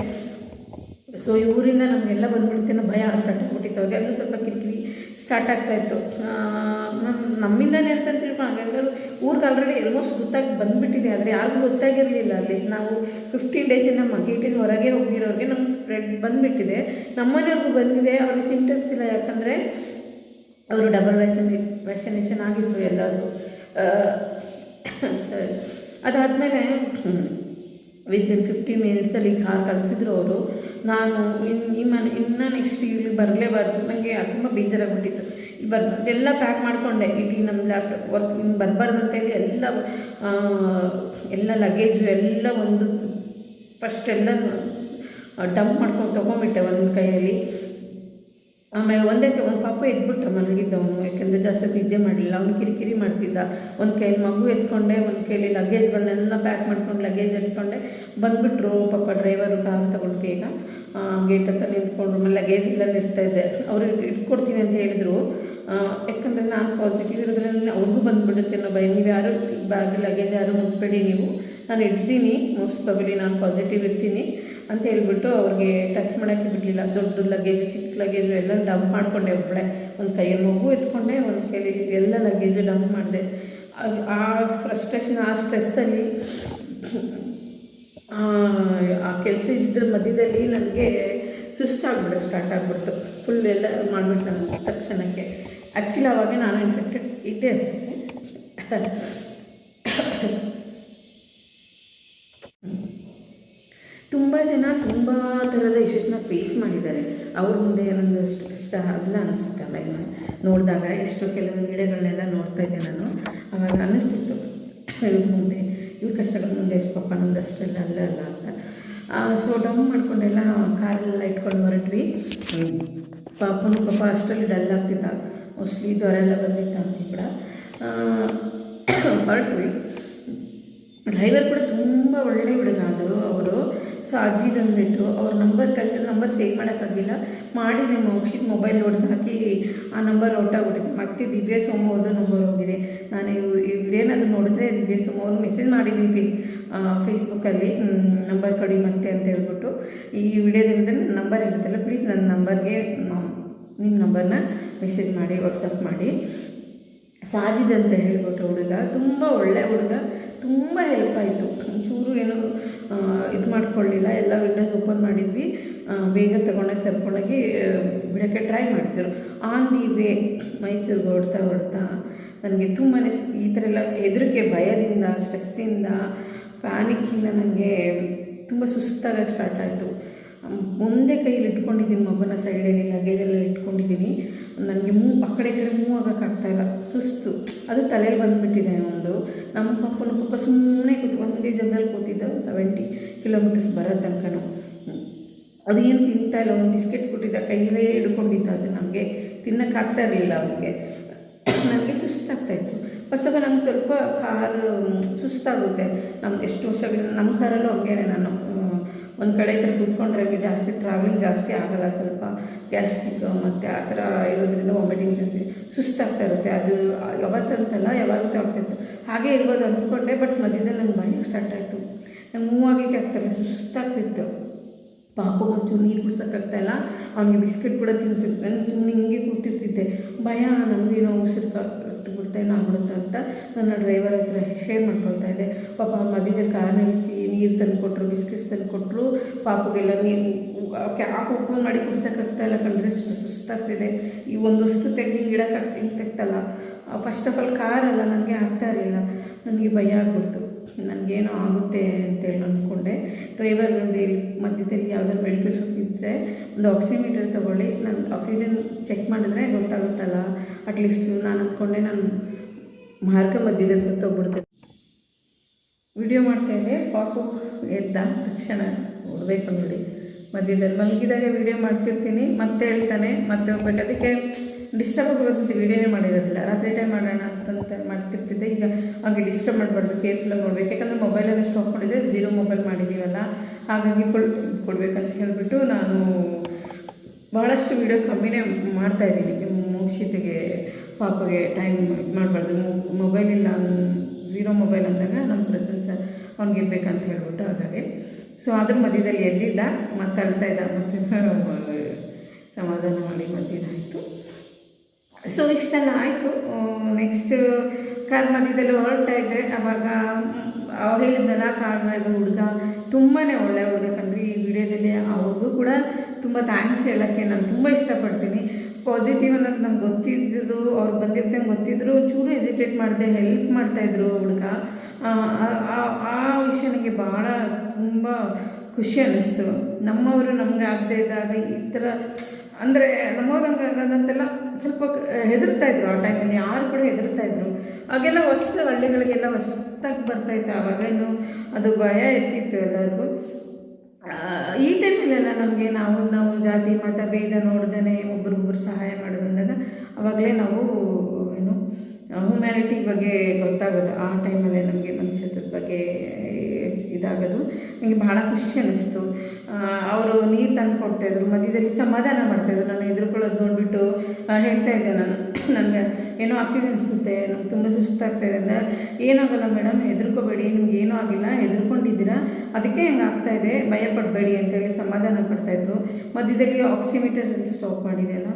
ಸೊ ಊರಿಂದ ನಮಗೆಲ್ಲ ಬಂದುಬಿಡುತ್ತೆ ಅನ್ನೋ ಭಯ ಸ್ಟಾರ್ಟ್ ಆಗಿಬಿಟ್ಟಿತ್ತು. ಅವ್ರಿಗೆಲ್ಲೂ ಸ್ವಲ್ಪ ಕಿರಿಕಿರಿ ಸ್ಟಾರ್ಟ್ ಆಗ್ತಾಯಿತ್ತು. ನಮ್ಮಿಂದನೇ ಅಂತ ತಿಳ್ಕೊಂಡು ಎಲ್ಲರೂ ಊರಿಗೆ ಆಲ್ರೆಡಿ ಆಲ್ಮೋಸ್ಟ್ ಗೊತ್ತಾಗಿ ಬಂದುಬಿಟ್ಟಿದೆ, ಆದರೆ ಯಾರಿಗೂ ಗೊತ್ತಾಗಿರಲಿಲ್ಲ. ಅಲ್ಲಿ ನಾವು 15 ಡೇಸಿಂದ ಗೇಟಿನ ಹೊರಗೆ ಹೋಗಿರೋರಿಗೆ ನಮ್ಗೆ ಸ್ಪ್ರೆಡ್ ಬಂದುಬಿಟ್ಟಿದೆ. ನಮ್ಮನೆಯವ್ರಿಗೂ ಬಂದಿದೆ, ಅವ್ರಿಗೆ ಸಿಂಪ್ಟಮ್ಸ್ ಇಲ್ಲ, ಯಾಕಂದರೆ ಅವರು ಡಬಲ್ ವ್ಯಾಕ್ಸಿನೇಷನ್ ಆಗಿದ್ರು ಎಲ್ಲರೂ. ಸರಿ, ಅದಾದಮೇಲೆ ವಿತಿನ್ 50 ಮಿನಿಟ್ಸಲ್ಲಿ ಕಾರ್ ಕಳಿಸಿದ್ರು ಅವರು. ನಾನು ಇನ್ನು ನೆಕ್ಸ್ಟ್ ಇಲ್ಲಿ ಬರಲೇಬಾರ್ದು, ನನಗೆ ತುಂಬ ಬೇಜಾರಾಗ್ಬಿಟ್ಟಿತ್ತು. ಇಲ್ಲಿ ಎಲ್ಲ ಪ್ಯಾಕ್ ಮಾಡಿಕೊಂಡೆ, ಇಲ್ಲಿ ನಮ್ಮ ಲ್ಯಾಪ್ಟಾಪ್ ವರ್ಕ್ ಬರಬಾರ್ದು ಅಂತೇಳಿ ಎಲ್ಲ ಲಗೇಜು ಎಲ್ಲ ಒಂದು ಫಸ್ಟ್ ಎಲ್ಲ ಡಂಪ್ ಮಾಡ್ಕೊಂಡು ತೊಗೊಂಬಿಟ್ಟೆ ಒಂದು ಕೈಯಲ್ಲಿ. ಆಮೇಲೆ ಒಂದು ಪಾಪ ಎದ್ಬಿಟ್ಟ ಮಲಗಿದ್ದವನು, ಯಾಕೆಂದರೆ ಜಾಸ್ತಿ ನಿದ್ದೆ ಮಾಡಲಿಲ್ಲ. ಅವನು ಕಿರಿಕಿರಿ ಮಾಡ್ತಿದ್ದ. ಒಂದು ಕೈಯಲ್ಲಿ ಮಗು ಎತ್ಕೊಂಡೆ, ಒಂದು ಕೈಯಲ್ಲಿ ಲಗೇಜ್ಗಳನ್ನೆಲ್ಲ ಪ್ಯಾಕ್ ಮಾಡ್ಕೊಂಡು ಲಗೇಜ್ ಎತ್ಕೊಂಡೆ ಬಂದುಬಿಟ್ರು. ಪಾಪ ಡ್ರೈವರು ಕಾರ್ ತಗೊಂಡು ಬೇಗ ಗೇಟ್ ಹತ್ರ ನಿಂತ್ಕೊಂಡ್ರು. ಆಮೇಲೆ ಲಗೇಜ್ ಎಲ್ಲ ಇರ್ತಾಯಿದ್ದೆ. ಅವರು ಇಟ್ಕೊಡ್ತೀನಿ ಅಂತ ಹೇಳಿದರು. ಯಾಕಂದರೆ ನಾನು ಪಾಸಿಟಿವ್ ಇರೋದ್ರಿಂದ ಅವ್ರಿಗೂ ಬಂದುಬಿಡುತ್ತೆ ಅನ್ನೋ ಭಯ. ನೀವು ಯಾರು ಬ್ಯಾಗ್ ಲಗೇಜ್ ಯಾರು ಮುಟ್ಬೇಡಿ, ನಾನು ಇಡ್ತೀನಿ, ಮೋಸ್ಟ್ ಪ್ರಾಬಲಿ ನಾನು ಪಾಸಿಟಿವ್ ಇರ್ತೀನಿ ಅಂತ ಹೇಳ್ಬಿಟ್ಟು ಅವ್ರಿಗೆ ಟಚ್ ಮಾಡೋಕ್ಕೆ ಬಿಡಲಿಲ್ಲ. ದೊಡ್ಡ ಲಗೇಜು ಚಿಕ್ಕ ಲಗೇಜು ಎಲ್ಲ ಡಂಪ್ ಮಾಡಿಕೊಂಡೆ ಒಬ್ಬಳೆ. ಒಂದು ಕೈಯಲ್ಲಿ ಮಗು ಎತ್ಕೊಂಡೆ, ಒಂದು ಕೈಯಲ್ಲಿ ಎಲ್ಲ ಲಗೇಜು ಡಂಪ್ ಮಾಡಿದೆ. ಆ ಫ್ರಸ್ಟ್ರೇಷನ್, ಆ ಸ್ಟ್ರೆಸ್ಸಲ್ಲಿ ಆ ಕೆಲಸ ಇದ್ರ ಮಧ್ಯದಲ್ಲಿ ನನಗೆ ಸುಸ್ತಾಗ್ಬಿಡೋದು ಸ್ಟಾರ್ಟ್ ಆಗಿಬಿಡ್ತು. ಫುಲ್ ಎಲ್ಲ ಮಾಡಿಬಿಟ್ಟು ನನ್ನ ತಕ್ಷಣಕ್ಕೆ. ಆ್ಯಕ್ಚುಲಿ ಆವಾಗ ನಾನು ಇನ್ಫೆಕ್ಟೆಡ್ ಇದ್ದೆ ಅನಿಸುತ್ತೆ. ತುಂಬ ಜನ ತುಂಬ ಥರದ ಇಶ್ಯೂಸ್ನ ಫೇಸ್ ಮಾಡಿದ್ದಾರೆ. ಅವ್ರ ಮುಂದೆ ಏನೊಂದು ಇಷ್ಟ ಅಲ್ಲ ಅನಿಸುತ್ತೆ. ಆಮೇಲೆ ನಾನು ನೋಡಿದಾಗ ಕೆಲವು ವಿಡಿಯೋಗಳನ್ನೆಲ್ಲ ನೋಡ್ತಾ ಇದ್ದೆ ನಾನು. ಆವಾಗ ಅನ್ನಿಸ್ತಿತ್ತು ಮುಂದೆ ಇವ್ರ ಕಷ್ಟಗಳ ಮುಂದೆ ಎಷ್ಟು ಪಾಪ ನಮ್ದು ಅಷ್ಟೆಲ್ಲ ಅಲ್ಲ ಅಂತ. ಸೊ ಡೌನ್ ಮಾಡ್ಕೊಂಡೆಲ್ಲ ಕಾರೆಲ್ಲ ಇಟ್ಕೊಂಡು ಹೊರಟ್ವಿ. ಪಾಪ ಅಷ್ಟರಲ್ಲಿ ಡಲ್ ಆಗ್ತಿದ್ದ, ಮೋಸ್ಟ್ಲಿ ಜ್ವರ ಎಲ್ಲ ಬಂದಿತ್ತು ಅಂತ ಕೂಡ ಹೊರಟ್ವಿ. ಡ್ರೈವರ್ ಕೂಡ ತುಂಬ ಒಳ್ಳೆ ಹುಡುಗ ಅವರು. ಸೊ ಅಜ್ಜಿಗೆ ಅಂದ್ಬಿಟ್ಟು ಅವ್ರ ನಂಬರ್ ಕಳಿಸಿದ ನಂಬರ್ ಸೇವ್ ಮಾಡೋಕ್ಕಾಗಿಲ್ಲ. ಮಾಡಿದೆ, ಮೋಕ್ಷಿತ್ ಮೊಬೈಲ್ ಹೊಡೆದು ಹಾಕಿ ಆ ನಂಬರ್ ಹೊರಟೋಗ್ಬಿಟ್ಟಿದೆ. ಮತ್ತೆ ದಿವ್ಯ ಸೋಮವ್ರದ್ದು ನಂಬರ್ ಹೋಗಿದೆ. ನಾನು ಇವ್ರೇನಾದರೂ ನೋಡಿದ್ರೆ ದಿವ್ಯ ಸೋಮವ್ರು ಮೆಸೇಜ್ ಮಾಡಿದ್ದೀನಿ ಫೇಸ್ಬುಕ್ಕಲ್ಲಿ, ನಂಬರ್ ಕೊಡಿ ಮತ್ತೆ ಅಂತ ಹೇಳ್ಬಿಟ್ಟು. ಈ ವಿಡಿಯೋದಿಂದ ನನ್ನ ನಂಬರ್ ಇರುತ್ತಲ್ಲ, ಪ್ಲೀಸ್ ನನ್ನ ನಂಬರ್ಗೆ ನಿಮ್ಮ ನಂಬರ್ನ ಮೆಸೇಜ್ ಮಾಡಿ, ವಾಟ್ಸಪ್ ಮಾಡಿ. ಸಾಜಿದ್ ಅಂತ ಹೇಳ್ಬಿಟ್ಟು ಹುಡುಗ, ತುಂಬ ಒಳ್ಳೆ ಹುಡುಗ, ತುಂಬ ಹೆಲ್ಪ್ ಆಯಿತು. ಒಂಚೂರು ಏನೂ ಇದು ಮಾಡ್ಕೊಳ್ಳಿಲ್ಲ. ಎಲ್ಲ ವಿಂಡೋಸ್ ಓಪನ್ ಮಾಡಿದ್ವಿ, ಬೇಗ ತೊಗೊಂಡೋಗಿ ಕರ್ಕೊಂಡೋಗಿ ಬಿಡೋಕ್ಕೆ ಟ್ರೈ ಮಾಡ್ತಿದ್ರು. ಆನ್ ದಿ ವೇ ಮೈಸೂರಿಗೆ ಹೊರಡ್ತಾ ನನಗೆ ತುಂಬಾ ಈ ಥರ ಎಲ್ಲ ಹೆದರಿಕೆ, ಭಯದಿಂದ, ಸ್ಟ್ರೆಸ್ಸಿಂದ, ಪ್ಯಾನಿಕ್ಕಿಂದ ನನಗೆ ತುಂಬ ಸುಸ್ತಾಗಕ್ಕೆ ಸ್ಟಾರ್ಟ್ ಆಯಿತು. ಮುಂದೆ ಕೈಯಲ್ಲಿ ಇಟ್ಕೊಂಡಿದ್ದೀನಿ ಮಗುನ, ಸೈಡಲ್ಲಿ ಲಗೇಜೆಲ್ಲ ಇಟ್ಕೊಂಡಿದ್ದೀನಿ. ನನಗೆ ಆ ಕಡೆ ಮೂವ್ ಆಗೋಕ್ಕಾಗ್ತಾಯಿಲ್ಲ, ಸುಸ್ತು. ಅದು ತಲೆಯಲ್ಲಿ ಬಂದುಬಿಟ್ಟಿದೆ ಒಂದು. ನಮ್ಮ ಪಾಪ ಸುಮ್ಮನೆ ಒಂದೇ ಜಾಗದಲ್ಲಿ ಕೂತಿದ್ದ 70 ಕಿಲೋಮೀಟರ್ಸ್ ಬರೋ ತನಕನೂ. ಅದು ಏನು ತಿಂತಾಯಿಲ್ಲ. ಒಂದು ಬಿಸ್ಕೆಟ್ ಕೊಟ್ಟಿದ್ದ, ಕೈಯಲ್ಲೇ ಹಿಡ್ಕೊಂಡಿದ್ದ. ಅದು ನಮಗೆ ತಿನ್ನೋಕ್ಕಾಗ್ತಾ ಇರಲಿಲ್ಲ ಅವನಿಗೆ. ನನಗೆ ಸುಸ್ತಾಗ್ತಾಯಿತ್ತು. ಫಸ್ಟ್ ಆಫ್ ಆಲ್ ನಮ್ಗೆ ಸ್ವಲ್ಪ ಕಾರು ಸುಸ್ತಾಗುತ್ತೆ. ಎಷ್ಟು ವರ್ಷಗಳಿಂದ ನಮ್ಮ ಕಾರಲ್ಲೂ ಹಂಗೆ. ನಾನು ಒಂದು ಕಡೆ ಈ ಥರ ಕೂತ್ಕೊಂಡ್ರೆ ಜಾಸ್ತಿ ಟ್ರಾವೆಲಿಂಗ್ ಜಾಸ್ತಿ ಆಗೋಲ್ಲ. ಸ್ವಲ್ಪ ಗ್ಯಾಸ್ಟ್ರಿಕ್ ಮತ್ತು ಆ ಥರ ಇರೋದ್ರಿಂದ ವಾಮಿಟಿಂಗ್ ಸೆನ್ಸಿ ಸುಸ್ತಾಗ್ತಾ ಇರುತ್ತೆ. ಅದು ಯಾವತ್ತಂತಲ್ಲ, ಯಾವಾಗಲೂ ಆಗ್ತಾಯಿತ್ತು. ಹಾಗೆ ಇರ್ಬೋದು ಅಂದ್ಕೊಂಡೆ. ಬಟ್ ಮಧ್ಯದಲ್ಲಿ ನಂಗೆ ಭಯ ಸ್ಟಾರ್ಟ್ ಆಯಿತು. ನಂಗೆ ಮೂವ್ ಆಗಲಿಕ್ಕೆ ಆಗ್ತಾಯಿಲ್ಲ, ಸುಸ್ತಾಗ್ತಿತ್ತು. ಪಾಪು ಒಂಚೂರು ನೀರು ಕುಡ್ಸೋಕ್ಕಾಗ್ತಾಯಿಲ್ಲ. ಅವನಿಗೆ ಬಿಸ್ಕೆಟ್ ಕೂಡ ತಿನ್ಸಿದ್ದು. ನಾನು ಸುಮ್ಮನೆ ಹಿಂಗೆ ಕೂತಿರ್ತಿದ್ದೆ. ಭಯ, ನನಗೇನೋ ಉಸಿರು ಕಟ್ಟಿಬಿಡ್ತಾ ಆಗ್ಬಿಡುತ್ತೆ ಅಂತ ನನ್ನ ಡ್ರೈವರ್ ಹತ್ರ ಶೇರ್ ಮಾಡ್ಕೊಳ್ತಾ ಇದ್ದೆ. ಪಾಪ ಮಧ್ಯದಲ್ಲಿ ಕಾರ್ ನಿಲ್ಲಿಸಿ ನೀರು ತಂದು ಕೊಟ್ಟರು, ಬಿಸ್ಕೆಟ್ಸ್ ತಂದು ಕೊಟ್ಟರು. ಪಾಪಗೆಲ್ಲ ನೀರು ಕ್ಯಾಪ್ ಓಪನ್ ಮಾಡಿ ಕುಡ್ಸೋಕ್ಕಾಗ್ತಾಯಿಲ್ಲ ಕಂಡ್ರೆ ಸುಸ್ತಾಗ್ತಿದೆ. ಈ ಒಂದು ವಸ್ತು ತೆಗೆದು ಹಿಂಗೆ ತೆಗ್ತಲ್ಲ. ಫಸ್ಟ್ ಆಫ್ ಆಲ್ ಕಾರಲ್ಲ, ನನಗೆ ಆಗ್ತಾ ಇರಲಿಲ್ಲ. ನನಗೆ ಭಯ ಆಗ್ಬಿಡ್ತು. ನನಗೇನೋ ಆಗುತ್ತೆ ಅಂತೇಳಿ ಅಂದ್ಕೊಂಡೆ. ಡ್ರೈವರ್ ಇಲ್ಲಿ ಮಧ್ಯದಲ್ಲಿ ಯಾವುದಾದ್ರು ಮೆಡಿಕಲ್ ಶಾಪ್ ಇದ್ದರೆ ಒಂದು ಆಕ್ಸಿಮೀಟರ್ ತೊಗೊಳ್ಳಿ, ನಾನು ಆಕ್ಸಿಜನ್ ಚೆಕ್ ಮಾಡಿದ್ರೆ ಗೊತ್ತಾಗುತ್ತಲ್ಲ ಅಟ್ಲೀಸ್ಟು. ನಾನು ಅಂದ್ಕೊಂಡೆ ನಾನು ಮಾರ್ಗ ಮಧ್ಯದಲ್ಲಿ ಸುತ್ತೋಗ್ಬಿಡ್ತೇನೆ. ವಿಡಿಯೋ ಮಾಡ್ತಾಯಿದ್ದೆ, ಪಾಪು ಎದ್ದ ತಕ್ಷಣ ಓಡಬೇಕು ನೋಡಿ. ಮಧ್ಯದಲ್ಲಿ ಮಲಗಿದಾಗ ವಿಡಿಯೋ ಮಾಡ್ತಿರ್ತೀನಿ, ಮತ್ತೆ ಹೇಳ್ತಾನೆ, ಮತ್ತೆ ಹೋಗ್ಬೇಕು. ಅದಕ್ಕೆ ಡಿಸ್ಟರ್ಬ್ ಆಗೋದಂತೆ ವಿಡಿಯೋನೇ ಮಾಡಿರೋದಿಲ್ಲ. ರಾತ್ರಿ ಟೈಮ್ ಮಾಡೋಣ ಅಂತಂತ ಮಾಡ್ತಿರ್ತಿದ್ದೆ. ಈಗ ಹಾಗೆ ಡಿಸ್ಟರ್ಬ್ ಮಾಡಬಾರ್ದು, ಕೇರ್ಫುಲ್ಲಾಗಿ ನೋಡ್ಬೇಕು. ಯಾಕಂದರೆ ಮೊಬೈಲಲ್ಲಿ ಸ್ಟಾಪ್ ಮಾಡಿದ್ದೆ, 0 ಮೊಬೈಲ್ ಮಾಡಿದ್ದೀವಲ್ಲ, ಹಾಗಾಗಿ ಫುಲ್ ಕೊಡಬೇಕಂತ ಹೇಳಿಬಿಟ್ಟು ನಾನು ಭಾಳಷ್ಟು ವಿಡಿಯೋ ಕಮ್ಮಿನೇ ಮಾಡ್ತಾಯಿದ್ದೀನಿ. ಮೋಕ್ಷಿತೆಗೆ ಪಾಪಗೆ ಟೈಮ್ ಇದು ಮಾಡಬಾರ್ದು. ಮೊಬೈಲ್ ಇಲ್ಲ, 0 ಮೊಬೈಲ್ ಅಂದಾಗ ನಮ್ಮ ಪ್ರೆಸೆನ್ಸ್ ಅವ್ನಿಗೆ ಇರಬೇಕಂತ ಹೇಳ್ಬಿಟ್ಟು ಹಾಗಾಗಿ. ಸೊ ಅದ್ರ ಮಧ್ಯದಲ್ಲಿ ಎದ್ದಿದ್ದ, ಮತ್ತೆ ಅಳ್ತಾ ಇದ್ದ, ಮತ್ತು ಸಮಾಧಾನ ಮಾಡಿ ಮಧ್ಯಾಹ್ನ ಸೊ ಇಷ್ಟೆಲ್ಲ ಆಯಿತು. ನೆಕ್ಸ್ಟ್ ಕಾರ್ ಮಧ್ಯದಲ್ಲಿ ಹೊರಡ್ತಾ ಇದ್ದೆ. ಆವಾಗ ಅವ್ರು ಹೇಳಿದ್ನಲ್ಲ, ಕಾರ್ ಡ್ರೈವರ್ ಹುಡುಗ ತುಂಬಾ ಒಳ್ಳೆ ಹುಡುಗ ಕಣ್ರಿ. ಈ ವಿಡಿಯೋದಲ್ಲಿ ಅವ್ರಿಗೂ ಕೂಡ ತುಂಬ ಥ್ಯಾಂಕ್ಸ್ ಹೇಳೋಕ್ಕೆ ನಾನು ತುಂಬ ಇಷ್ಟಪಡ್ತೀನಿ. ಪಾಸಿಟಿವ್ ಅನ್ನೋದು ನಂಗೆ ಗೊತ್ತಿದ್ದು, ಅವ್ರು ಬಂದಿರ್ತಾರೆ ಗೊತ್ತಿದ್ರು ಚೂರು ಹೆಸಿಟೇಟ್ ಮಾಡಿದೆ, ಹೆಲ್ಪ್ ಮಾಡ್ತಾಯಿದ್ರು ಹುಡುಗ. ಆ ವಿಷಯ ನನಗೆ ಭಾಳ ತುಂಬ ಖುಷಿ ಅನ್ನಿಸ್ತು. ನಮ್ಮವರು ನಮಗೆ ಆಗದೆ ಇದ್ದಾಗ ಈ ಥರ ಅಂದರೆ ನಮ್ಮವ್ರು ನಮ್ಗೆ ಆಗೋದಂತೆಲ್ಲ ಸ್ವಲ್ಪ ಹೆದರ್ತಾಯಿದ್ರು. ಆ ಟೈಮಲ್ಲಿ ಯಾರು ಕೂಡ ಹೆದರ್ತಾಯಿದ್ರು. ಆಗೆಲ್ಲ ಹಳ್ಳಿಗಳಿಗೆಲ್ಲ ಹೊಸ್ದಾಗಿ ಬರ್ತಾಯಿತ್ತು. ಆವಾಗೇನು ಅದು ಭಯ ಇರ್ತಿತ್ತು ಎಲ್ಲರಿಗೂ. ಈ ಟೈಮಲ್ಲೆಲ್ಲ ನಮಗೆ ನಾವು ಜಾತಿ ಮತ ಭೇದ ನೋಡ್ದೇ ಒಬ್ರಿಗೊಬ್ರು ಸಹಾಯ ಮಾಡೋದಂದಾಗ ಆವಾಗಲೇ ನಾವು ಏನು ಹ್ಯುಮ್ಯಾನಿಟಿ ಬಗ್ಗೆ ಗೊತ್ತಾಗೋದು. ಆ ಟೈಮಲ್ಲೇ ನಮಗೆ ಮನುಷ್ಯತ್ವದ ಬಗ್ಗೆ ಇದಾಗೋದು. ನನಗೆ ಭಾಳ ಖುಷಿ ಅನ್ನಿಸ್ತು. ಅವರು ನೀರು ತಂದು ಕೊಡ್ತಾಯಿದ್ರು, ಮಧ್ಯದಲ್ಲಿ ಸಮಾಧಾನ ಮಾಡ್ತಾಯಿದ್ರು. ನಾನು ಹೆದರ್ಕೊಳ್ಳೋದು ನೋಡಿಬಿಟ್ಟು ಹೇಳ್ತಾಯಿದ್ದೆ, ನನಗೆ ಏನೋ ಆಗ್ತಿದೆ ಅನಿಸುತ್ತೆ, ನಮ್ಗೆ ತುಂಬ ಸುಸ್ತಾಗ್ತಾಯಿದೆ ಅಂದರೆ, ಏನಾಗಲ್ಲ ಮೇಡಮ್, ಹೆದರ್ಕೋಬೇಡಿ, ನಿಮ್ಗೆ ಏನೂ ಆಗಿಲ್ಲ, ಹೆದರ್ಕೊಂಡಿದ್ದೀರಾ, ಅದಕ್ಕೆ ಹೆಂಗೆ ಆಗ್ತಾಯಿದೆ, ಭಯ ಪಡಬೇಡಿ ಅಂತೇಳಿ ಸಮಾಧಾನ ಪಡ್ತಾಯಿದ್ರು. ಮಧ್ಯದಲ್ಲಿ ಆಕ್ಸಿಮೀಟರಲ್ಲಿ ಸ್ಟಾಪ್ ಮಾಡಿದೆಯಲ್ಲ,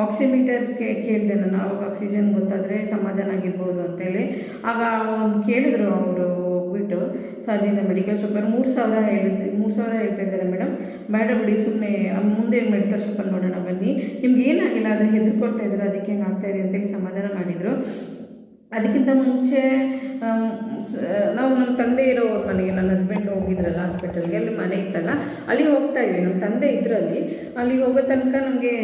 ಆಕ್ಸಿಮೀಟರ್ಗೆ ಕೇಳಿದೆ ನಾನು. ಅವಾಗ ಆಕ್ಸಿಜನ್ ಗೊತ್ತಾದರೆ ಸಮಾಧಾನ ಆಗಿರ್ಬೋದು ಅಂತೇಳಿ. ಆಗ ಒಂದು ಕೇಳಿದರು ಅವರು ಹೋಗ್ಬಿಟ್ಟು, ಸಾಜಿನ ಮೆಡಿಕಲ್ ಶಾಪರ್ 3,000 ಹೇಳ್ತಾ ಇದ್ದಾರೆ ಮೇಡಮ್, ಬೇಡ ಬಿಡಿ, ಸುಮ್ಮನೆ ಮುಂದೆ ಮೆಡಿಕಲ್ ಶಾಪಲ್ಲಿ ನೋಡೋಣ ಬನ್ನಿ, ನಿಮ್ಗೆ ಏನಾಗಿಲ್ಲ, ಆದರೆ ಹೆದರ್ಕೊಳ್ತಾ ಇದ್ದಾರೆ, ಅದಕ್ಕೆ ಹೆಂಗೆ ಆಗ್ತಾಯಿದೆ ಅಂತೇಳಿ ಸಮಾಧಾನ ಮಾಡಿದರು. ಅದಕ್ಕಿಂತ ಮುಂಚೆ ನಾವು ನಮ್ಮ ತಂದೆ ಇರೋ ಮನೆಗೆ, ನನ್ನ ಹಸ್ಬೆಂಡ್ ಹೋಗಿದ್ರಲ್ಲ ಹಾಸ್ಪಿಟಲ್ಗೆ, ಅಲ್ಲಿ ಮನೆ ಇತ್ತಲ್ಲ, ಅಲ್ಲಿ ಹೋಗ್ತಾ ಇದ್ವಿ. ನಮ್ಮ ತಂದೆ ಇದ್ರಲ್ಲಿ ಅಲ್ಲಿ ಹೋಗೋ ತನಕ ನಮಗೆ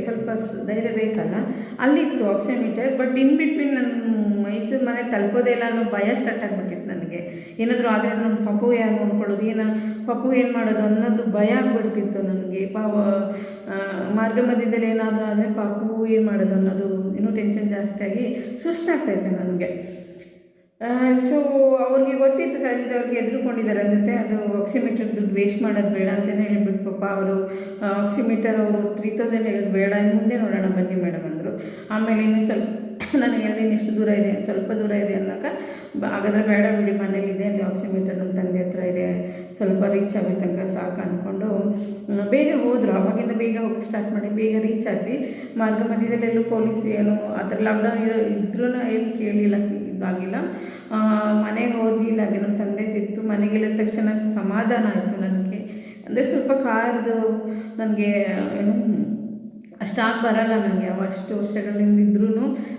ಸ್ವಲ್ಪ ಧೈರ್ಯ ಬೇಕಲ್ಲ, ಅಲ್ಲಿತ್ತು ಆಕ್ಸಿಮೀಟರ್. ಬಟ್ ಇನ್ ಬಿಟ್ವೀನ್ ನನ್ನ ಮೈಸೂರು ಮನೆ ತಲುಪೋದೇ ಇಲ್ಲ ಅನ್ನೋ ಭಯ ಸ್ಟಾರ್ಟ್ ಆಗಿಬಿಟ್ಟಿತ್ತು ನನಗೆ. ಏನಾದರೂ ಆದರೆ ನಮ್ಮ ಪಪ್ಪು ಯಾರು ನೋಡ್ಕೊಳ್ಳೋದು, ಪಪ್ಪು ಏನು ಮಾಡೋದು ಅನ್ನೋದು ಭಯ ಆಗಿಬಿಡ್ತಿತ್ತು ನನಗೆ. ಮಾರ್ಗ ಮಧ್ಯದಲ್ಲಿ ಏನಾದರೂ ಆದರೆ ಪಪ್ಪು ಏನು ಮಾಡೋದು ಅನ್ನೋದು ಇನ್ನೂ ಟೆನ್ಷನ್ ಜಾಸ್ತಿಯಾಗಿ ಸುಸ್ತಾಗ್ತಾಯಿತ್ತು ನನಗೆ. ಸೊ ಅವ್ರಿಗೆ ಗೊತ್ತಿತ್ತು, ಅವ್ರಿಗೆ ಎದುರುಕೊಂಡಿದ್ದಾರೆ ಅನ್ಸುತ್ತೆ. ಅದು ಆಕ್ಸಿಮೀಟರ್ ದುಡ್ಡು ವೇಸ್ಟ್ ಮಾಡೋದು ಬೇಡ ಅಂತಲೇ ಹೇಳ್ಬಿಟ್ಟು ಪಾಪ ಅವರು ಆಕ್ಸಿಮೀಟರ್ ಅವರು 3,000 ಹೇಳೋದು ಬೇಡ, ಇನ್ನು ಮುಂದೆ ನೋಡೋಣ ಬನ್ನಿ ಮೇಡಮ್ ಅಂದರು. ಆಮೇಲೆ ಇನ್ನು ಸ್ವಲ್ಪ ನಾನು ಹೇಳಿದೆ, ಎಷ್ಟು ದೂರ ಇದೆ, ಸ್ವಲ್ಪ ದೂರ ಇದೆ ಅನ್ನೋಕೆ, ಹಾಗಾದರೆ ಬೇಡ ಬಿಡಿ, ಮನೇಲಿದೆ ಅಲ್ಲಿ ಆಕ್ಸಿಮೀಟರ್, ನಮ್ಮ ತಂದೆ ಹತ್ರ ಇದೆ, ಸ್ವಲ್ಪ ರೀಚ್ ಆಗೋ ತನಕ ಸಾಕು ಅಂದ್ಕೊಂಡು ಬೇಗ ಹೋದರು. ಆವಾಗಿಂದ ಬೇಗ ಹೋಗಿ ಸ್ಟಾರ್ಟ್ ಮಾಡಿ ಬೇಗ ರೀಚ್ ಆದ್ವಿ. ಮಾರ್ಗ ಮಧ್ಯದಲ್ಲೆಲ್ಲೂ ಪೊಲೀಸ್ ಏನು ಆ ಥರ ಲಾಕ್ಡೌನ್ ಇದ್ರೂ ಏನು ಕೇಳಲಿಲ್ಲ, ಇದಾಗಿಲ್ಲ. ಮನೆಗೆ ಹೋದ್ವಿ, ಇಲ್ಲಾಗೆ ನಮ್ಮ ತಂದೆ ಸಿಕ್ತು. ಮನೆಗೆ ಇಳಿದ ತಕ್ಷಣ ಸಮಾಧಾನ ಆಯಿತು ನನಗೆ. ಅಂದರೆ ಸ್ವಲ್ಪ ಕಾರ್ದು ನನಗೆ ಏನು ಅಷ್ಟಾಗಿ ಬರಲ್ಲ ನನಗೆ, ಅಷ್ಟು ವರ್ಷಗಳಿಂದ ಇದ್ರೂ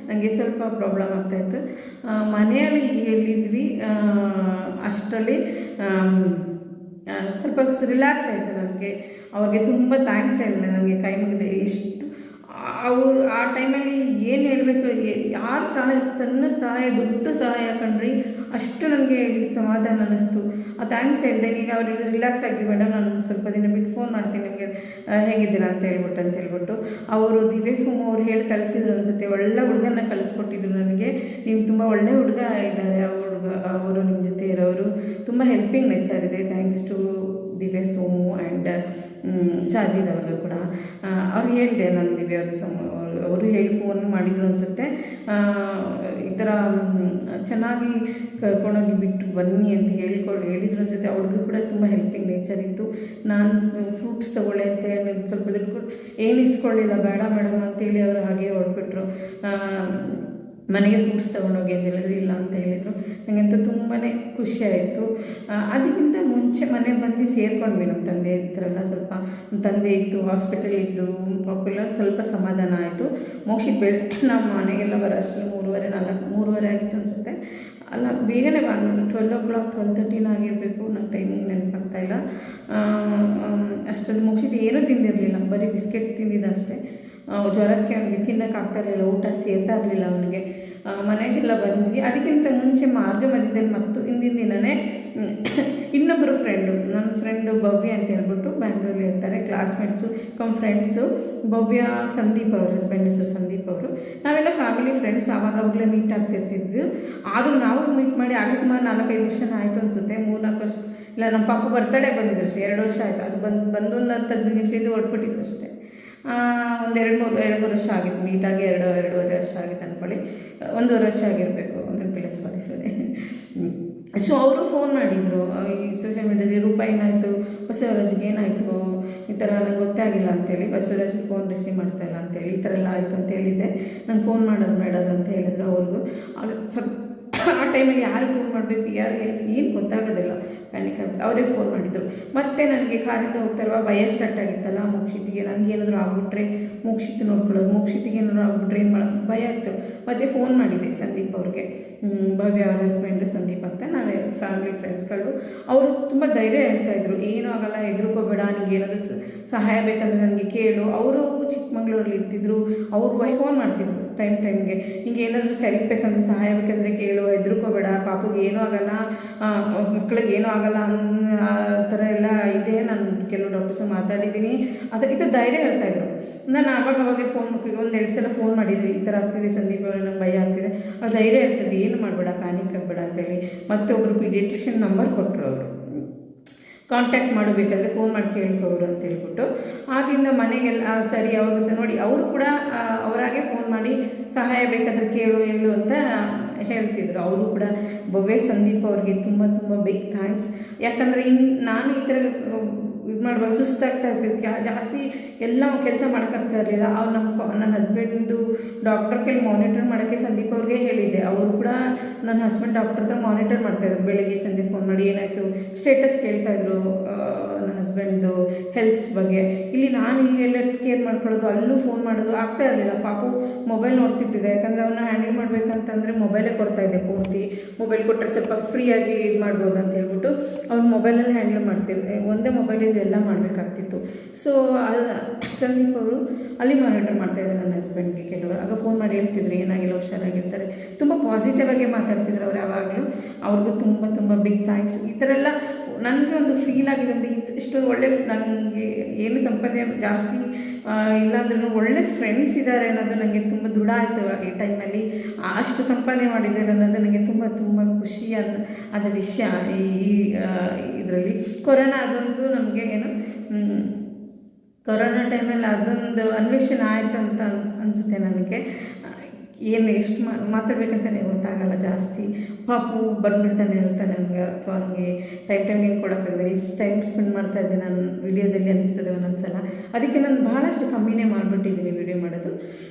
ನನಗೆ ಸ್ವಲ್ಪ ಪ್ರಾಬ್ಲಮ್ ಆಗ್ತಾಯಿತ್ತು. ಮನೆಯಲ್ಲಿ ಹೇಳಿದ್ವಿ, ಅಷ್ಟರಲ್ಲಿ ಸ್ವಲ್ಪ ರಿಲ್ಯಾಕ್ಸ್ ಆಯಿತು ನನಗೆ. ಅವ್ರಿಗೆ ತುಂಬ ಥ್ಯಾಂಕ್ಸ್ ಹೇಳಿದೆ, ನನಗೆ ಕೈ ಮುಗಿದೆ. ಎಷ್ಟು ಅವರು ಆ ಟೈಮಲ್ಲಿ ಏನು ಹೇಳಬೇಕು, ಯಾರು ಸಹಾಯ, ಸಣ್ಣ ಸಹಾಯ, ದೊಡ್ಡ ಸಹಾಯ ಕಂಡ್ರಿ, ಅಷ್ಟು ನನಗೆ ಸಮಾಧಾನ ಅನ್ನಿಸ್ತು. ಆ ಥ್ಯಾಂಕ್ಸ್ ಹೇಳಿದೆ. ಈಗ ಅವ್ರಿಗೆ ರಿಲ್ಯಾಕ್ಸ್ ಆಗಿ, ಮೇಡಮ್ ನಾನು ಸ್ವಲ್ಪ ದಿನ ಬಿಟ್ಟು ಫೋನ್ ಮಾಡ್ತೀನಿ ನಿಮಗೆ, ಹೇಗಿದ್ದೀರಾ ಅಂತ ಹೇಳ್ಬಿಟ್ಟು ಅವರು ದಿವ್ಯ ಸೋಮು ಅವ್ರು ಹೇಳಿ ಕಳಿಸಿದ್ರು. ನನ್ನ ಜೊತೆ ಒಳ್ಳೆ ಹುಡುಗನ ಕಳಿಸ್ಕೊಟ್ಟಿದ್ರು ನನಗೆ. ನೀವು ತುಂಬ ಒಳ್ಳೆ ಹುಡುಗ ಇದ್ದಾರೆ, ಅವರು ನಿಮ್ಮ ಜೊತೆ ಇರೋರು, ತುಂಬ ಹೆಲ್ಪಿಂಗ್ ನೇಚರ್ ಇದೆ. ಥ್ಯಾಂಕ್ಸ್ ಟು ದಿವ್ಯ ಸೋಮು ಆ್ಯಂಡ್ ಸಾಜಿದ್ ಅವ್ರಿಗೂ ಕೂಡ. ಅವ್ರು ಹೇಳಿದೆ, ನಾನು ದಿವ್ಯ ಸೋಮು ಅವರು ಹೇಳಿ ಫೋನ್ ಮಾಡಿದ್ರು ಅನಿಸುತ್ತೆ, ಈ ಥರ ಚೆನ್ನಾಗಿ ಕರ್ಕೊಂಡೋಗಿ ಬಿಟ್ಟು ಬನ್ನಿ ಅಂತ ಹೇಳಿದ್ರ ಜೊತೆ. ಅವ್ರಿಗೂ ಕೂಡ ತುಂಬ ಹೆಲ್ಪಿಂಗ್ ನೇಚರ್ ಇತ್ತು. ನಾನು ಫ್ರೂಟ್ಸ್ ತೊಗೊಳ್ಳಿ ಅಂತ ಹೇಳಿ ಸ್ವಲ್ಪ ದುಡ್ಡು ಕೊಟ್ಟು ಏನು ಇಸ್ಕೊಳ್ಳಿಲ್ಲ, ಬೇಡ ಮೇಡಮ್ ಅಂತೇಳಿ ಅವರು ಹಾಗೆ ಹೊರಟ್ಬಿಟ್ರು. ಮನೆಗೆ ಫ್ರೂಟ್ಸ್ ತೊಗೊಂಡೋಗಿ ಅಂತ ಹೇಳಿದ್ರು, ಇಲ್ಲ ಅಂತ ಹೇಳಿದರು. ನನಗಂತೂ ತುಂಬಾ ಖುಷಿಯಾಯಿತು. ಅದಕ್ಕಿಂತ ಮುಂಚೆ ಮನೆಗೆ ಬಂದು ಸೇರ್ಕೊಂಡ್ವಿ. ನಮ್ಮ ತಂದೆ ಇದ್ರಲ್ಲ, ಸ್ವಲ್ಪ ನಮ್ಮ ತಂದೆ ಇತ್ತು, ಹಾಸ್ಪಿಟಲ್ ಇದ್ದು, ಪಾಪುಲರ್ ಸ್ವಲ್ಪ ಸಮಾಧಾನ ಆಯಿತು. ಮೋಕ್ಷಿತ್ ನಮ್ಮ ಮನೆಗೆಲ್ಲ ಬರೋಷ್ಟು 3:30 ಆಗಿತ್ತು ಅನಿಸುತ್ತೆ. ಅಲ್ಲ, ಬೇಗನೆ ಬಂದು 12 o'clock 12:13 ಆಗಿರಬೇಕು, ನಂಗೆ ಟೈಮಿಂಗ್ ನೆನಪಾಗ್ತಾಯಿಲ್ಲ. ಅಷ್ಟೊಂದು ಮೋಕ್ಷಿತ್ ಏನೂ ತಿಂದಿರಲಿಲ್ಲ, ಬರೀ ಬಿಸ್ಕೆಟ್ ತಿಂದಿದ್ದ ಅಷ್ಟೇ. ಜ್ವರಕ್ಕೆ ಅವನಿಗೆ ತಿನ್ನೋಕ್ಕಾಗ್ತಾ ಇರಲಿಲ್ಲ, ಊಟ ಸೇರ್ತಾ ಇರಲಿಲ್ಲ ಅವನಿಗೆ. ಮನೆಗೆಲ್ಲ ಬಂದ್ವಿ. ಅದಕ್ಕಿಂತ ಮುಂಚೆ ಮಾರ್ಗ ಮಧ್ಯದಲ್ಲಿ ಮತ್ತು ಹಿಂದಿನ ದಿನವೇ ಇನ್ನೊಬ್ಬರು ನನ್ನ ಫ್ರೆಂಡು ಭವ್ಯ ಅಂತ ಹೇಳ್ಬಿಟ್ಟು ಬ್ಯಾಂಗ್ಳೂರಲ್ಲಿ ಇರ್ತಾರೆ, ಕ್ಲಾಸ್ಮೇಟ್ಸು ಫ್ರೆಂಡ್ಸು. ಭವ್ಯ ಸಂದೀಪ್ ಅವರು, ಹಸ್ಬೆಂಡ್ ಹೆಸರು ಸಂದೀಪ್ ಅವರು. ನಾವೆಲ್ಲ ಫ್ಯಾಮಿಲಿ ಫ್ರೆಂಡ್ಸ್, ಆವಾಗಲೇ ಮೀಟ್ ಆಗ್ತಿರ್ತಿದ್ವಿ. ಆದರೂ ನಾವು ಮೀಟ್ ಮಾಡಿ ಆಗಲೇ ಸುಮಾರು 4-5 ವರ್ಷ ಆಯಿತು ಅನಿಸುತ್ತೆ, 3-4 ವರ್ಷ. ಇಲ್ಲ, ನಮ್ಮ ಪಾಪ ಬರ್ತಡೇ ಬಂದಿದ್ರು ಅಷ್ಟೇ, 2 ವರ್ಷ ಆಯಿತು. ಅದು ಬಂದು ಒಂದು 10-15 ನಿಮಿಷ ಇದು ಹೊರಟ್ಬಿಟ್ಟಿತ್ತು ಅಷ್ಟೇ. ಒಂದು 2-3 ವರ್ಷ ಆಗಿತ್ತು ಮೀಟಾಗಿ, 2-2.5 ವರ್ಷ ಆಗಿತ್ತು ಅಂದ್ಕೊಳ್ಳಿ. 1.5 ವರ್ಷ ಆಗಿರಬೇಕು, ನೆನಪಿಲ್ಲ, ಸಾರಿ. ಸೊ ಅವರು ಫೋನ್ ಮಾಡಿದರು, ಈ ಸೋಷಿಯಲ್ ಮೀಡಿಯಾದಲ್ಲಿ ರೂಪಾಯಿ ಏನಾಯಿತು, ಬಸವರಾಜ್ಗೆ ಏನಾಯಿತು, ಈ ಥರ ನಂಗೆ ಗೊತ್ತಾಗಿಲ್ಲ ಅಂತೇಳಿ, ಬಸವರಾಜ್ ಫೋನ್ ರಿಸೀವ್ ಮಾಡ್ತಾಯಿಲ್ಲ ಅಂತೇಳಿ, ಈ ಥರ ಎಲ್ಲ ಆಯಿತು ಅಂತ ಹೇಳಿದ್ದೆ. ನಂಗೆ ಫೋನ್ ಮಾಡೋದು ಬೇಡದು ಅಂತ ಹೇಳಿದ್ರು ಅವ್ರಿಗೂ. ಆಗ ಸ್ವಲ್ಪ ಆ ಟೈಮಲ್ಲಿ ಯಾರು ಫೋನ್ ಮಾಡಬೇಕು ಯಾರಿಗೆ ಏನು ಗೊತ್ತಾಗೋದಿಲ್ಲ, ಪ್ಯಾನಿಕ್ ಆಗ್ಬಿಟ್ಟು ಅವರೇ ಫೋನ್ ಮಾಡಿದರು. ಮತ್ತು ನನಗೆ ಕಾರಿಂದ ಹೋಗ್ತಾರವ ಭಯ ಸ್ಟಾರ್ಟ್ ಆಗಿತ್ತಲ್ಲ ಮೋಕ್ಷಿತಿಗೆ, ನನಗೇನಾದರೂ ಆಗ್ಬಿಟ್ರೆ ಮೋಕ್ಷಿತ್ ನೋಡ್ಕೊಳ್ಳೋದು, ಮೋಕ್ಷಿತಿಗೆ ಏನಾದರೂ ಆಗ್ಬಿಟ್ರೆ ಏನು ಮಾಡೋದು ಭಯ ಇತ್ತು. ಮತ್ತು ಫೋನ್ ಮಾಡಿದ್ದೆ ಸಂದೀಪ್ ಅವ್ರಿಗೆ, ಭವ್ಯ ಅವ್ರ ಹಸ್ಬೆಂಡು ಸಂದೀಪ್ ಅಂತ, ನಾವೇ ಫ್ಯಾಮಿಲಿ ಫ್ರೆಂಡ್ಸ್ಗಳು. ಅವರು ತುಂಬ ಧೈರ್ಯ ಹೇಳ್ತಾಯಿದ್ರು, ಏನೂ ಆಗಲ್ಲ, ಹೆದರ್ಕೋಬೇಡ, ನಿಂಗೆ ಏನಾದರೂ ಸಹಾಯ ಬೇಕಂದ್ರೆ ನನಗೆ ಕೇಳು. ಅವರು ಚಿಕ್ಕಮಂಗ್ಳೂರಲ್ಲಿ ಇರ್ತಿದ್ರು, ಅವರು ಫೋನ್ ಮಾಡ್ತಿದ್ರು ಟೈಮ್ಗೆ, ಹಿಂಗೆ ಏನಾದರೂ ಹೆಲ್ಪ್ ಬೇಕಂದ್ರೆ ಸಹಾಯ ಬೇಕಂದರೆ ಕೇಳು, ಹೆದರ್ಕೋಬೇಡ, ಪಾಪುಗೆ ಏನೂ ಆಗಲ್ಲ, ಮಕ್ಳಿಗೆ ಏನೂ ಆಗಲ್ಲ ಆ ಥರ ಎಲ್ಲ ಇದೆ. ನಾನು ಕೆಲವು ಡಾಕ್ಟರ್ಸ್ ಮಾತಾಡಿದ್ದೀನಿ, ಈ ಥರ ಧೈರ್ಯ ಹೇಳ್ತಾಯಿದ್ರು. ನಾನು ಆವಾಗವಾಗೆ ಫೋನ್ ಒಂದೆರಡು ಸಲ ಫೋನ್ ಮಾಡಿದ್ವಿ, ಈ ಥರ ಆಗ್ತಿದೆ ಸಂದೀಪ್ ನಂಗೆ ಭಯ ಆಗ್ತಿದೆ. ಆ ಧೈರ್ಯ ಹೇಳ್ತಿದ್ದೆ, ಏನು ಮಾಡಬೇಡ, ಪ್ಯಾನಿಕ್ ಆಗಬೇಡ ಅಂತೇಳಿ. ಮತ್ತೆ ಒಬ್ಬರು ಪೀಡಿಯಾಟ್ರಿಷಿಯನ್ ನಂಬರ್ ಕೊಟ್ಟರು, ಅವರು ಕಾಂಟ್ಯಾಕ್ಟ್ ಮಾಡಬೇಕಾದ್ರೆ ಫೋನ್ ಮಾಡಿ ಕೇಳ್ಕೋರು ಅಂತ ಹೇಳ್ಬಿಟ್ಟು. ಆದ್ದರಿಂದ ಮನೆಗೆಲ್ಲ ಸರಿ ಅವಾಗಂತ ನೋಡಿ ಅವರು ಕೂಡ ಅವರಾಗೆ ಫೋನ್ ಮಾಡಿ ಸಹಾಯ ಬೇಕಾದರೆ ಕೇಳು ಹೇಳು ಅಂತ ಹೇಳ್ತಿದ್ರು. ಅವರು ಕೂಡ ಭವ್ಯ ಸಂದೀಪ್ ಅವ್ರಿಗೆ ತುಂಬ ತುಂಬ ಬಿಗ್ ಥ್ಯಾಂಕ್ಸ್. ಯಾಕಂದರೆ ನಾನು ಈ ಥರ ಇದು ಮಾಡುವಾಗ ಸುಸ್ತಾಗ್ತಾ ಇರ್ತಿದ್ದೆ, ಜಾಸ್ತಿ ಎಲ್ಲ ಕೆಲಸ ಮಾಡೋಕ್ಕಾಗ್ತಾ ಇರಲಿಲ್ಲ. ಅವ್ರು ನನ್ನ ಹಸ್ಬೆಂಡ್ದು ಡಾಕ್ಟರ್ ಕೈಲಿ ಮಾನಿಟರ್ ಮಾಡೋಕ್ಕೆ ಸಂದೀಪ್ ಅವ್ರಿಗೆ ಹೇಳಿದ್ದೆ. ಅವರು ಕೂಡ ನನ್ನ ಹಸ್ಬೆಂಡ್ ಡಾಕ್ಟರ್ ಹತ್ರ ಮಾನಿಟರ್ ಮಾಡ್ತಾಯಿದ್ರು, ಬೆಳಗ್ಗೆ ಸಂಜೆ ಫೋನ್ ಮಾಡಿ ಏನಾಯಿತು ಸ್ಟೇಟಸ್ ಕೇಳ್ತಾಯಿದ್ರು ನನ್ನ ಹಸ್ಬೆಂಡ್ದು ಹೆಲ್ತ್ಸ್ ಬಗ್ಗೆ. ಇಲ್ಲಿ ನಾನು ಇಲ್ಲೆಲ್ಲ ಕೇರ್ ಮಾಡ್ಕೊಳ್ಳೋದು, ಅಲ್ಲೂ ಫೋನ್ ಮಾಡೋದು ಆಗ್ತಾ ಇರಲಿಲ್ಲ. ಪಾಪು ಮೊಬೈಲ್ ನೋಡ್ತಿರ್ತಿದ್ದೆ, ಯಾಕಂದರೆ ಅವನ್ನ ಹ್ಯಾಂಡಲ್ ಮಾಡಬೇಕಂತಂದರೆ ಮೊಬೈಲೇ ಕೊಡ್ತಾಯಿದ್ದೆ ಪೂರ್ತಿ. ಮೊಬೈಲ್ ಕೊಟ್ಟರೆ ಸ್ವಲ್ಪ ಫ್ರೀಯಾಗಿ ಇದು ಮಾಡ್ಬೋದು ಅಂತ ಹೇಳ್ಬಿಟ್ಟು ಅವ್ನು ಮೊಬೈಲಲ್ಲಿ ಹ್ಯಾಂಡಲ್ ಮಾಡ್ತಿದ್ದೆ, ಒಂದೇ ಮೊಬೈಲಿಂದ ಎಲ್ಲ ಮಾಡಬೇಕಾಗ್ತಿತ್ತು. ಸೊ ಸಂದೀಪ್ ಅವರು ಅಲ್ಲಿ ಮಾನಿಟರ್ ಮಾಡ್ತಾಯಿದ್ದಾರೆ ನನ್ನ ಹಸ್ಬೆಂಡ್ಗೆ. ಕೆಲವರು ಆಗ ಫೋನ್ ಮಾಡಿ ಹೇಳ್ತಿದ್ರು ಏನಾಗಿಲ್ಲ, ಹುಷಾರಾಗಿರ್ತಾರೆ, ತುಂಬ ಪಾಸಿಟಿವ್ ಆಗಿ ಮಾತಾಡ್ತಿದ್ರು ಅವ್ರು ಯಾವಾಗಲೂ. ಅವ್ರಿಗೂ ತುಂಬ ತುಂಬ ಬಿಗ್ ಥ್ಯಾಂಕ್ಸ್. ಈ ಥರ ಎಲ್ಲ ನನಗೆ ಒಂದು ಫೀಲ್ ಆಗಿದೆ ಅಂತ, ಇಷ್ಟೊಂದು ಒಳ್ಳೆ ನನಗೆ ಏನು ಸಂಪಾದನೆ ಜಾಸ್ತಿ ಇಲ್ಲಾಂದ್ರೂ ಒಳ್ಳೆ ಫ್ರೆಂಡ್ಸ್ ಇದ್ದಾರೆ ಅನ್ನೋದು ನನಗೆ ತುಂಬ ದೃಢ ಆಯಿತು ಈ ಟೈಮಲ್ಲಿ. ಅಷ್ಟು ಸಂಪಾದನೆ ಮಾಡಿದ್ದಾರೆ ಅನ್ನೋದು ನನಗೆ ತುಂಬ ತುಂಬ ಖುಷಿ ಆದ ವಿಷಯ. ಈ ಇದರಲ್ಲಿ ಕೊರೋನಾ ಅದೊಂದು ನಮಗೆ ಏನು ಕೊರೋನಾ ಟೈಮಲ್ಲಿ ಅದೊಂದು ಅನ್ವೇಷಣೆ ಆಯಿತು ಅಂತ ಅನಿಸುತ್ತೆ ನನಗೆ. ಏನು ಎಷ್ಟು ಮಾತಾಡ್ಬೇಕಂತಲೇ ಗೊತ್ತಾಗಲ್ಲ, ಜಾಸ್ತಿ ಪಾಪು ಬಂದುಬಿಡ್ತಾನೆ ಹೇಳ್ತಾನೆ ನನಗೆ, ಅಥವಾ ನನಗೆ ಟೈಮ್ ಏನು ಕೊಡೋಕ್ಕಾಗಲ್ಲ. ಇಷ್ಟು ಟೈಮ್ ಸ್ಪೆಂಡ್ ಮಾಡ್ತಾಯಿದ್ದೆ ನಾನು ವಿಡಿಯೋದಲ್ಲಿ ಅನಿಸ್ತದೆ ಒಂದೊಂದ್ಸಲ. ಅದಕ್ಕೆ ನಾನು ಭಾಳಷ್ಟು ಕಮ್ಮಿನೇ ಮಾಡಿಬಿಟ್ಟಿದ್ದೀನಿ ವಿಡಿಯೋ ಮಾಡೋದು.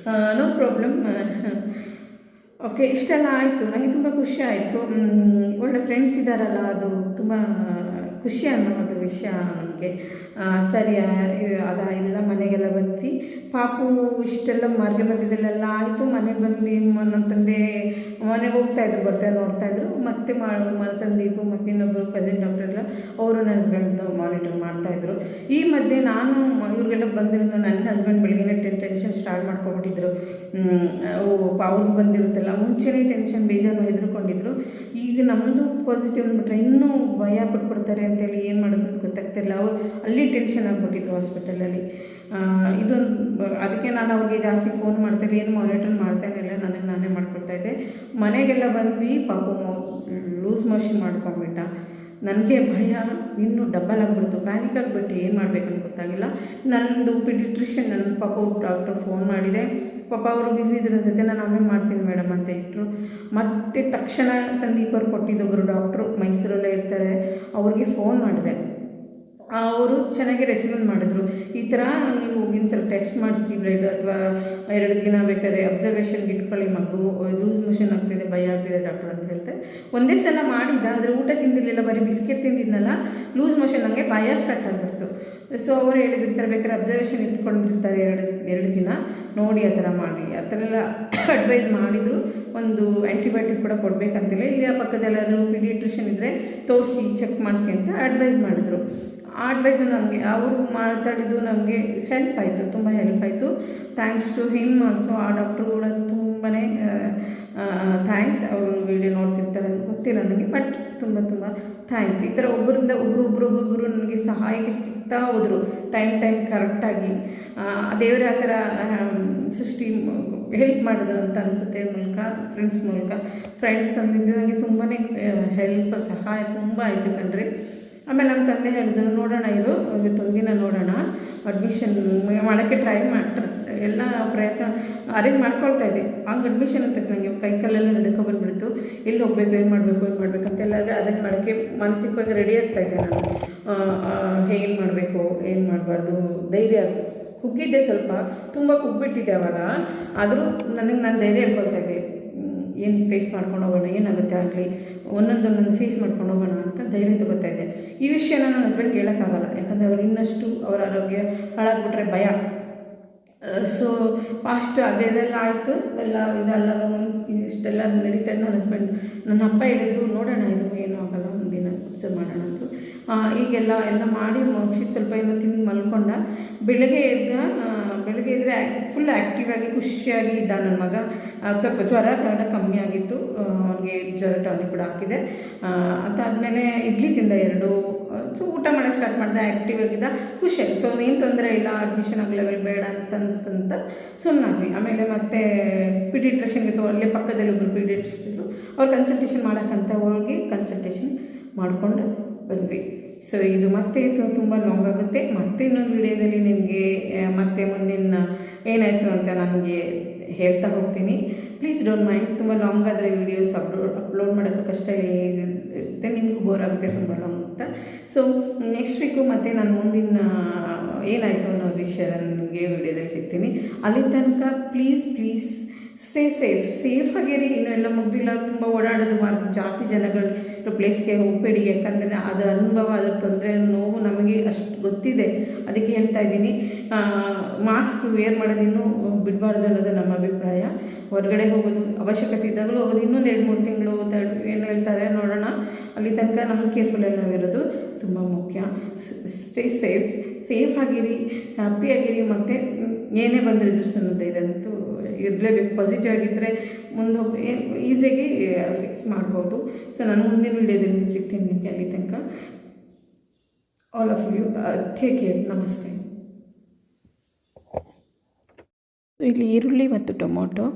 No problem. ಓಕೆ, ಇಷ್ಟೆಲ್ಲ ಆಯಿತು, ನನಗೆ ತುಂಬ ಖುಷಿ ಆಯಿತು. ಒಳ್ಳೆ ಫ್ರೆಂಡ್ಸ್ ಇದ್ದಾರಲ್ಲ, ಅದು ತುಂಬ ಖುಷಿ ಅನ್ನೋದು ವಿಷಯ ನನಗೆ. ಸರಿ ಅದ ಇಲ್ಲ ಮನೆಗೆಲ್ಲ ಬಂದ್ವಿ. ಪಾಪು ಇಷ್ಟೆಲ್ಲ ಮಾರ್ಗ ಮಧ್ಯದಲ್ಲೆಲ್ಲ ಆಯಿತು. ಮನೆಗೆ ಬಂದು ನಮ್ಮ ತಂದೆ ಮನೆಗೆ ಹೋಗ್ತಾಯಿದ್ರು, ನೋಡ್ತಾಯಿದ್ರು. ಮತ್ತೆ ಸಂದೀಪು ಮತ್ತು ಇನ್ನೊಬ್ಬರು ಕಸಿನ್ ಡಾಕ್ಟರ್ ಎಲ್ಲ ಅವರು ನನ್ನ ಹಸ್ಬೆಂಡ್ ಮಾನಿಟರ್ ಮಾಡ್ತಾಯಿದ್ರು. ಈ ಮಧ್ಯೆ ನಾನು ಇವ್ರಿಗೆಲ್ಲ ಬಂದಿರೋದು ನನ್ನ ಹಸ್ಬೆಂಡ್ ಬೆಳಗ್ಗೆ ಟೆನ್ಷನ್ ಸ್ಟಾರ್ಟ್ ಮಾಡ್ಕೊಬಿಟ್ಟಿದ್ರು. ಅವ್ರಿಗೆ ಬಂದಿರುತ್ತಲ್ಲ, ಮುಂಚೆನೇ ಟೆನ್ಷನ್ ಬೇಜಾರು ಹೆದರ್ಕೊಂಡಿದ್ರು. ಈಗ ನಮ್ಮದು ಪಾಸಿಟಿವ್ ಅಂದ್ಬಿಟ್ರೆ ಇನ್ನೂ ಭಯ ಪಟ್ಬಿಡ್ತಾರೆ ಅಂತೇಳಿ ಏನು ಮಾಡೋದು ಅಂತ ಗೊತ್ತಾಗ್ತಿರಲಿಲ್ಲ. ಅವ್ರು ಅಲ್ಲಿ ಟೆನ್ಷನ್ ಆಗಿಬಿಟ್ಟಿದ್ರು ಹಾಸ್ಪಿಟಲಲ್ಲಿ. ಇದೊಂದು ಅದಕ್ಕೆ ನಾನು ಅವ್ರಿಗೆ ಜಾಸ್ತಿ ಫೋನ್ ಮಾಡ್ತಾಯಿದ್ದೆ, ಏನು ಮಾನಿಟರ್ ಮಾಡ್ತಾನೆ ಇಲ್ಲ, ನಾನೇ ಮಾಡ್ಕೊಳ್ತಾಯಿದ್ದೆ. ಮನೆಗೆಲ್ಲ ಬಂದು ಪಾಪು ಲೂಸ್ ಮೋಷನ್ ಮಾಡ್ಕೊಂಡ್ಬಿಟ್ಟ. ನನಗೆ ಭಯ ಇನ್ನೂ ಡಬ್ಬಲ್ ಆಗಿಬಿಡ್ತು, ಪ್ಯಾನಿಕ್ ಆಗಿಬಿಟ್ಟು ಏನು ಮಾಡಬೇಕಂತ ಗೊತ್ತಾಗಿಲ್ಲ. ನನ್ನದು ಪಿಡಿಟ್ರಿಷಿಯನ್ ನನ್ನ ಪಾಪ ಡಾಕ್ಟರ್ ಫೋನ್ ಮಾಡಿದೆ. ಪಾಪ ಅವರು ಬ್ಯುಸಿ ಇದ್ರ ಜೊತೆ ನಾನು ಆಮೇಲೆ ಮಾಡ್ತೀನಿ ಮೇಡಮ್ ಅಂತ ಇಟ್ಟರು. ಮತ್ತು ತಕ್ಷಣ ಸಂದೀಪ್ ಅವ್ರು ಕೊಟ್ಟಿದ್ದೊಬ್ಬರು ಡಾಕ್ಟ್ರು ಮೈಸೂರಲ್ಲೇ ಇರ್ತಾರೆ, ಅವ್ರಿಗೆ ಫೋನ್ ಮಾಡಿದೆ. ಅವರು ಚೆನ್ನಾಗಿ ರೆಸ್ಪಾಂಡ್ ಮಾಡಿದ್ರು. ಈ ಥರ ನೀವು ಸ್ವಲ್ಪ ಟೆಸ್ಟ್ ಮಾಡಿಸಿ ಬ್ಲಡ್, ಅಥವಾ 2 ದಿನ ಬೇಕಾದ್ರೆ ಅಬ್ಸರ್ವೇಷನ್ಗೆ ಇಟ್ಕೊಳ್ಳಿ, ಮಗು ಲೂಸ್ ಮೋಷನ್ ಆಗ್ತಿದೆ, ಭಯ ಆಗ್ತಿದೆ ಡಾಕ್ಟರ್ ಅಂತ ಹೇಳ್ತಾರೆ. ಒಂದೇ ಸಲ ಮಾಡಿದ್ದ, ಆದರೆ ಊಟ ತಿಂದಿರಲಿಲ್ಲ, ಬರೀ ಬಿಸ್ಕೆಟ್ ತಿಂದಿದ್ನಲ್ಲ, ಲೂಸ್ ಮೋಷನ್ ನನಗೆ ಭಯ ಸ್ಟಾರ್ಟ್ ಆಗಿಬಿಡ್ತು. ಸೊ ಅವ್ರು ಹೇಳಿದಿರ್ತಾರೆ ಬೇಕಾದ್ರೆ ಅಬ್ಸರ್ವೇಷನ್ ಇಟ್ಕೊಂಡಿರ್ತಾರೆ 2 ದಿನ ನೋಡಿ ಆ ಥರ ಮಾಡಿ, ಆ ಥರ ಎಲ್ಲ ಅಡ್ವೈಸ್ ಮಾಡಿದ್ರು. ಒಂದು ಆ್ಯಂಟಿಬಯೋಟಿಕ್ ಕೂಡ ಕೊಡಬೇಕಂತಿಲ್ಲ, ಇಲ್ಲ ಪಕ್ಕದಲ್ಲಾದರೂ ಪೀಡಿಯಾಟ್ರಿಷಿಯನ್ ಇದ್ದರೆ ತೋರಿಸಿ ಚೆಕ್ ಮಾಡಿಸಿ ಅಂತ ಅಡ್ವೈಸ್ ಮಾಡಿದ್ರು. ಆ ಅಡ್ವೈಸು ನಮಗೆ ಅವರು ಮಾತಾಡಿದ್ದು ನಮಗೆ ಹೆಲ್ಪ್ ಆಯಿತು, ತುಂಬ ಹೆಲ್ಪ್ ಆಯಿತು. Thanks to him also. ಆ ಡಾಕ್ಟ್ರು ಕೂಡ ತುಂಬಾ ಥ್ಯಾಂಕ್ಸ್. ಅವರು ವೀಡಿಯೋ ನೋಡ್ತಿರ್ತಾರೆ ಗೊತ್ತಿಲ್ಲ ನನಗೆ, ಬಟ್ ತುಂಬ ತುಂಬ ಥ್ಯಾಂಕ್ಸ್. ಈ ಥರ ಒಬ್ಬರಿಂದ ಒಬ್ಬರು ನನಗೆ ಸಹಾಯಕ್ಕೆ ಸಿಗ್ತಾ ಹೋದರು ಟೈಮ್ ಕರೆಕ್ಟಾಗಿ. ದೇವರ ಆ ಥರ ಸೃಷ್ಟಿ ಹೆಲ್ಪ್ ಮಾಡಿದ್ರು ಅಂತ ಅನಿಸುತ್ತೆ ಫ್ರೆಂಡ್ಸ್ ಅಂದಿದ್ದು ನನಗೆ ತುಂಬಾ ಹೆಲ್ಪ್ ಸಹಾಯ ತುಂಬ ಆಯಿತು ಕಣ್ರಿ. ಆಮೇಲೆ ನಮ್ಮ ತಂದೆ ಹೇಳಿದ್ರು, ನೋಡೋಣ ಇವತ್ತೊಂದಿನ ನೋಡೋಣ, ಅಡ್ಮಿಷನ್ ಮಾಡೋಕ್ಕೆ ಟ್ರೈ ಮಾಡ್ತಾರೆ, ಎಲ್ಲ ಪ್ರಯತ್ನ ಅರೇಂಜ್ ಮಾಡ್ಕೊಳ್ತಾ ಇದ್ದೆ. ಹಂಗೆ ಅಡ್ಮಿಷನ್ ಅಂತ ನನಗೆ ಕೈಕಾಲೆಲ್ಲ ನಡ್ಕೊಬಂದ್ಬಿಡ್ತು. ಎಲ್ಲಿ ಹೋಗಬೇಕು, ಏನು ಮಾಡಬೇಕು ಅಂತೆಲ್ಲ ಅರೇಂಜ್ ಮಾಡೋಕ್ಕೆ ಮಾನಸಿಕವಾಗಿ ರೆಡಿ ಆಗ್ತಾಯಿದ್ದೆ ನಾನು. ಏನು ಮಾಡಬೇಕು, ಏನು ಮಾಡಬಾರ್ದು, ಧೈರ್ಯ ಕುಗ್ಗಿದ್ದೆ, ಸ್ವಲ್ಪ ತುಂಬ ಕುಗ್ಗಿಬಿಟ್ಟಿದ್ದೆ ಅವಾಗ. ಆದರೂ ನಾನು ಧೈರ್ಯ ಹೇಳ್ಕೊಳ್ತಾ ಇದ್ದೆ. ಏನು ಫೇಸ್ ಮಾಡ್ಕೊಂಡು ಹೋಗೋಣ, ಏನಾಗುತ್ತೆ ಆಗಲಿ, ಒಂದೊಂದೊಂದೊಂದು ಫೇಸ್ ಮಾಡ್ಕೊಂಡು ಹೋಗೋಣ ಅಂತ ಧೈರ್ಯ ತಗೋತಾ ಇದ್ದೆ. ಈ ವಿಷಯನ ನನ್ನ ಹಸ್ಬೆಂಡ್ಗೆ ಹೇಳೋಕ್ಕಾಗಲ್ಲ, ಯಾಕಂದರೆ ಅವ್ರು ಇನ್ನಷ್ಟು ಅವರ ಆರೋಗ್ಯ ಹಾಳಾಗ್ಬಿಟ್ರೆ ಭಯ. ಸೊ ಫಾಸ್ಟ್ ಅದೆಲ್ಲ ಆಯಿತು, ಇದೆಲ್ಲ ಇಷ್ಟೆಲ್ಲ ನಡೀತಾ ನನ್ನ ಹಸ್ಬೆಂಡ್, ನನ್ನ ಅಪ್ಪ ಹೇಳಿದ್ರು ನೋಡೋಣ ಇದು ಏನೂ ಆಗೋಲ್ಲ, ಒಂದಿನ ಅಬ್ಸರ್ವ್ ಮಾಡೋಣ ಅಂದರು. ಎಲ್ಲ ಮಾಡಿ ಮುಗಿಸಿ ಸ್ವಲ್ಪ ಏನೋ ತಿಂದು ಮಲ್ಕೊಂಡ. ಬೆಳಗ್ಗೆ ಎದ್ದರೆ ಫುಲ್ ಆ್ಯಕ್ಟಿವ್ ಆಗಿ ಖುಷಿಯಾಗಿ ಇದ್ದ ನನ್ನ ಮಗ. ಸ್ವಲ್ಪ ಜ್ವರ ಕಮ್ಮಿ ಆಗಿತ್ತು, ಅವನಿಗೆ ಜ್ವರ ಟಾನಿಕ್ ಕೂಡ ಹಾಕಿದೆ. ಅದಾದಮೇಲೆ ಇಡ್ಲಿ ತಿಂದ 2. ಸೊ ಊಟ ಮಾಡೋಕ್ಕೆ ಸ್ಟಾರ್ಟ್ ಮಾಡಿದೆ, ಆ್ಯಕ್ಟಿವ್ ಆಗಿದ್ದ, ಖುಷಿಯಾಗಿ. ಸೊ ಏನು ತೊಂದರೆ ಇಲ್ಲ, ಅಡ್ಮಿಷನ್ ಆಗಲೆವೆಲ್ ಬೇಡ ಅಂತ ಅನಿಸ್ತಂತ ಸುಮ್ಮನಾದ್ವಿ. ಆಮೇಲೆ ಮತ್ತೆ ಪಿಡಿಟ್ರಿಷನ್ಗೆ ಅಲ್ಲೇ ಪಕ್ಕದಲ್ಲಿ ಒಬ್ಬರು ಪಿಡಿಟ್ರಿಷನ್ ಇದ್ದರು, ಅವ್ರು ಕನ್ಸಲ್ಟೇಷನ್ ಮಾಡೋಕ್ಕಂತ ಹೋಗಿ ಕನ್ಸಲ್ಟೇಷನ್ ಮಾಡಿಕೊಂಡು ಬಂದ್ವಿ. ಸೊ ಇದು ಮತ್ತೆ ತುಂಬ ಲಾಂಗ್ ಆಗುತ್ತೆ. ಮತ್ತೆ ಇನ್ನೊಂದು ವಿಡಿಯೋದಲ್ಲಿ ನಿಮಗೆ ಮತ್ತೆ ಮುಂದಿನ ಏನಾಯಿತು ಅಂತ ನನಗೆ ಹೇಳ್ತಾ ಹೋಗ್ತೀನಿ. ಪ್ಲೀಸ್ ಡೋಂಟ್ ಮೈಂಡ್, ತುಂಬ ಲಾಂಗ್ ಆದರೆ ವೀಡಿಯೋಸ್ ಅಪ್ಲೋಡ್ ಮಾಡೋಕ್ಕೆ ಕಷ್ಟ ಇರುತ್ತೆ, ನಿಮಗೂ ಬೋರ್ ಆಗುತ್ತೆ ತುಂಬ ಲಾಂಗ್ ಅಂತ. ಸೊ ನೆಕ್ಸ್ಟ್ ವೀಕು ಮತ್ತು ನಾನು ಮುಂದಿನ ಏನಾಯಿತು ಅನ್ನೋ ವಿಷಯ ನಿಮಗೆ ವಿಡಿಯೋದಲ್ಲಿ ಸಿಗ್ತೀನಿ. ಅಲ್ಲಿ ತನಕ ಪ್ಲೀಸ್ ಸ್ಟೇ ಸೇಫಾಗಿರಿ. ಇನ್ನೆಲ್ಲ ಮುಗ್ದಿಲ್ಲ, ತುಂಬ ಓಡಾಡೋದು ಜಾಸ್ತಿ ಜನಗಳು ಪ್ಲೇಸ್ಗೆ ಹೋಗಬೇಡಿ, ಯಾಕಂದರೆ ಅದರ ಅನುಭವ, ಅದರ ತೊಂದರೆ, ನೋವು ನಮಗೆ ಅಷ್ಟು ಗೊತ್ತಿದೆ. ಅದಕ್ಕೆ ಹೇಳ್ತಾ ಇದ್ದೀನಿ, ಮಾಸ್ಕ್ ವೇರ್ ಮಾಡೋದಿನ್ನೂ ಬಿಡಬಾರ್ದು ಅನ್ನೋದು ನಮ್ಮ ಅಭಿಪ್ರಾಯ. ಹೊರಗಡೆ ಹೋಗೋದು ಅವಶ್ಯಕತೆ ಇದ್ದಾಗಲೂ ಹೋಗೋದು. ಇನ್ನೊಂದು 2-3 ತಿಂಗಳು ಏನು ಹೇಳ್ತಾರೆ ನೋಡೋಣ. ಅಲ್ಲಿ ತನಕ ನಮಗೆ ಕೇರ್ಫುಲ್ಲಾಗಿ ನಾವಿರೋದು ತುಂಬ ಮುಖ್ಯ. ಸ್ಟೇ ಸೇಫ್ ಆಗಿರಿ, ಹ್ಯಾಪಿಯಾಗಿರಿ. ಮತ್ತು ಏನೇ ಬಂದರೆ ಅನ್ನೋದು ಇದಂತೂ ಇರಲೇಬೇಕು. ಪಾಸಿಟಿವ್ ಆಗಿದ್ದರೆ ಮುಂದೆ ಹೋಗಿ ಈಸಿಯಾಗಿ ಫಿಕ್ಸ್ ಮಾಡ್ಬೋದು. ಸೊ ನಾನು ಮುಂದಿನ ವಿಡಿಯೋದಲ್ಲಿ ಸಿಗ್ತೀನಿ ನಿಮಗೆ. ಅಲ್ಲಿ ತನಕ all of you take care. ನಮಸ್ತೆ. ಇಲ್ಲಿ ಈರುಳ್ಳಿ ಮತ್ತು ಟೊಮೊಟೊ,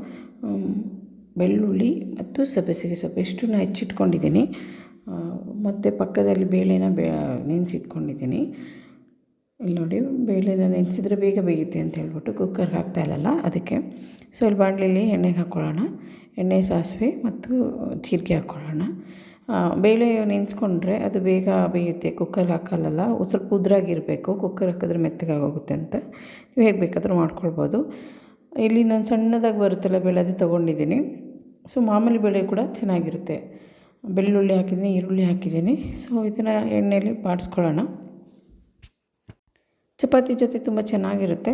ಬೆಳ್ಳುಳ್ಳಿ ಮತ್ತು ಸಬ್ಬಸಿಗೆ ಸೊಪ್ಪು ಇಷ್ಟನ್ನು ಹೆಚ್ಚಿಟ್ಕೊಂಡಿದ್ದೀನಿ. ಮತ್ತು ಪಕ್ಕದಲ್ಲಿ ಬೇಳೆನ ನೆನೆಸಿಟ್ಕೊಂಡಿದ್ದೀನಿ. ಇಲ್ಲಿ ನೋಡಿ, ಬೇಳೆನ ನೆನೆಸಿದ್ರೆ ಬೇಗ ಬೇಯುತ್ತೆ ಅಂತ ಹೇಳ್ಬಿಟ್ಟು ಕುಕ್ಕರ್ಗೆ ಹಾಕ್ತಾಯಿಲ್ಲ, ಅದಕ್ಕೆ. ಸೊ ಇಲ್ಲಿ ಬಾಣಲೆಯಲ್ಲಿ ಎಣ್ಣೆಗೆ ಹಾಕ್ಕೊಳ್ಳೋಣ. ಎಣ್ಣೆ, ಸಾಸಿವೆ ಮತ್ತು ಜೀರಿಗೆ ಹಾಕ್ಕೊಳ್ಳೋಣ. ಬೇಳೆ ನೆನೆಸ್ಕೊಂಡ್ರೆ ಅದು ಬೇಗ ಬೇಯುತ್ತೆ, ಕುಕ್ಕರ್ಗೆ ಹಾಕಲ್ಲ. ಸ್ವಲ್ಪ ಉದ್ರಾಗಿರಬೇಕು, ಕುಕ್ಕರ್ ಹಾಕಿದ್ರೆ ಮೆತ್ತಗಾಗೋಗುತ್ತೆ ಅಂತ. ನೀವು ಹೇಗೆ ಬೇಕಾದರೂ ಮಾಡ್ಕೊಳ್ಬೋದು. ಇಲ್ಲಿ ನಾನು ಸಣ್ಣದಾಗಿ ಬರುತ್ತಲ್ಲ ಬೇಳೆ, ಅದು ತೊಗೊಂಡಿದ್ದೀನಿ. ಸೊ ಮಾಮೂಲಿ ಬೇಳೆ ಕೂಡ ಚೆನ್ನಾಗಿರುತ್ತೆ. ಬೆಳ್ಳುಳ್ಳಿ ಹಾಕಿದ್ದೀನಿ, ಈರುಳ್ಳಿ ಹಾಕಿದ್ದೀನಿ. ಸೊ ಇದನ್ನು ಎಣ್ಣೆಯಲ್ಲಿ ಬಾಡಿಸ್ಕೊಳ್ಳೋಣ. ಚಪಾತಿ ಜೊತೆ ತುಂಬ ಚೆನ್ನಾಗಿರುತ್ತೆ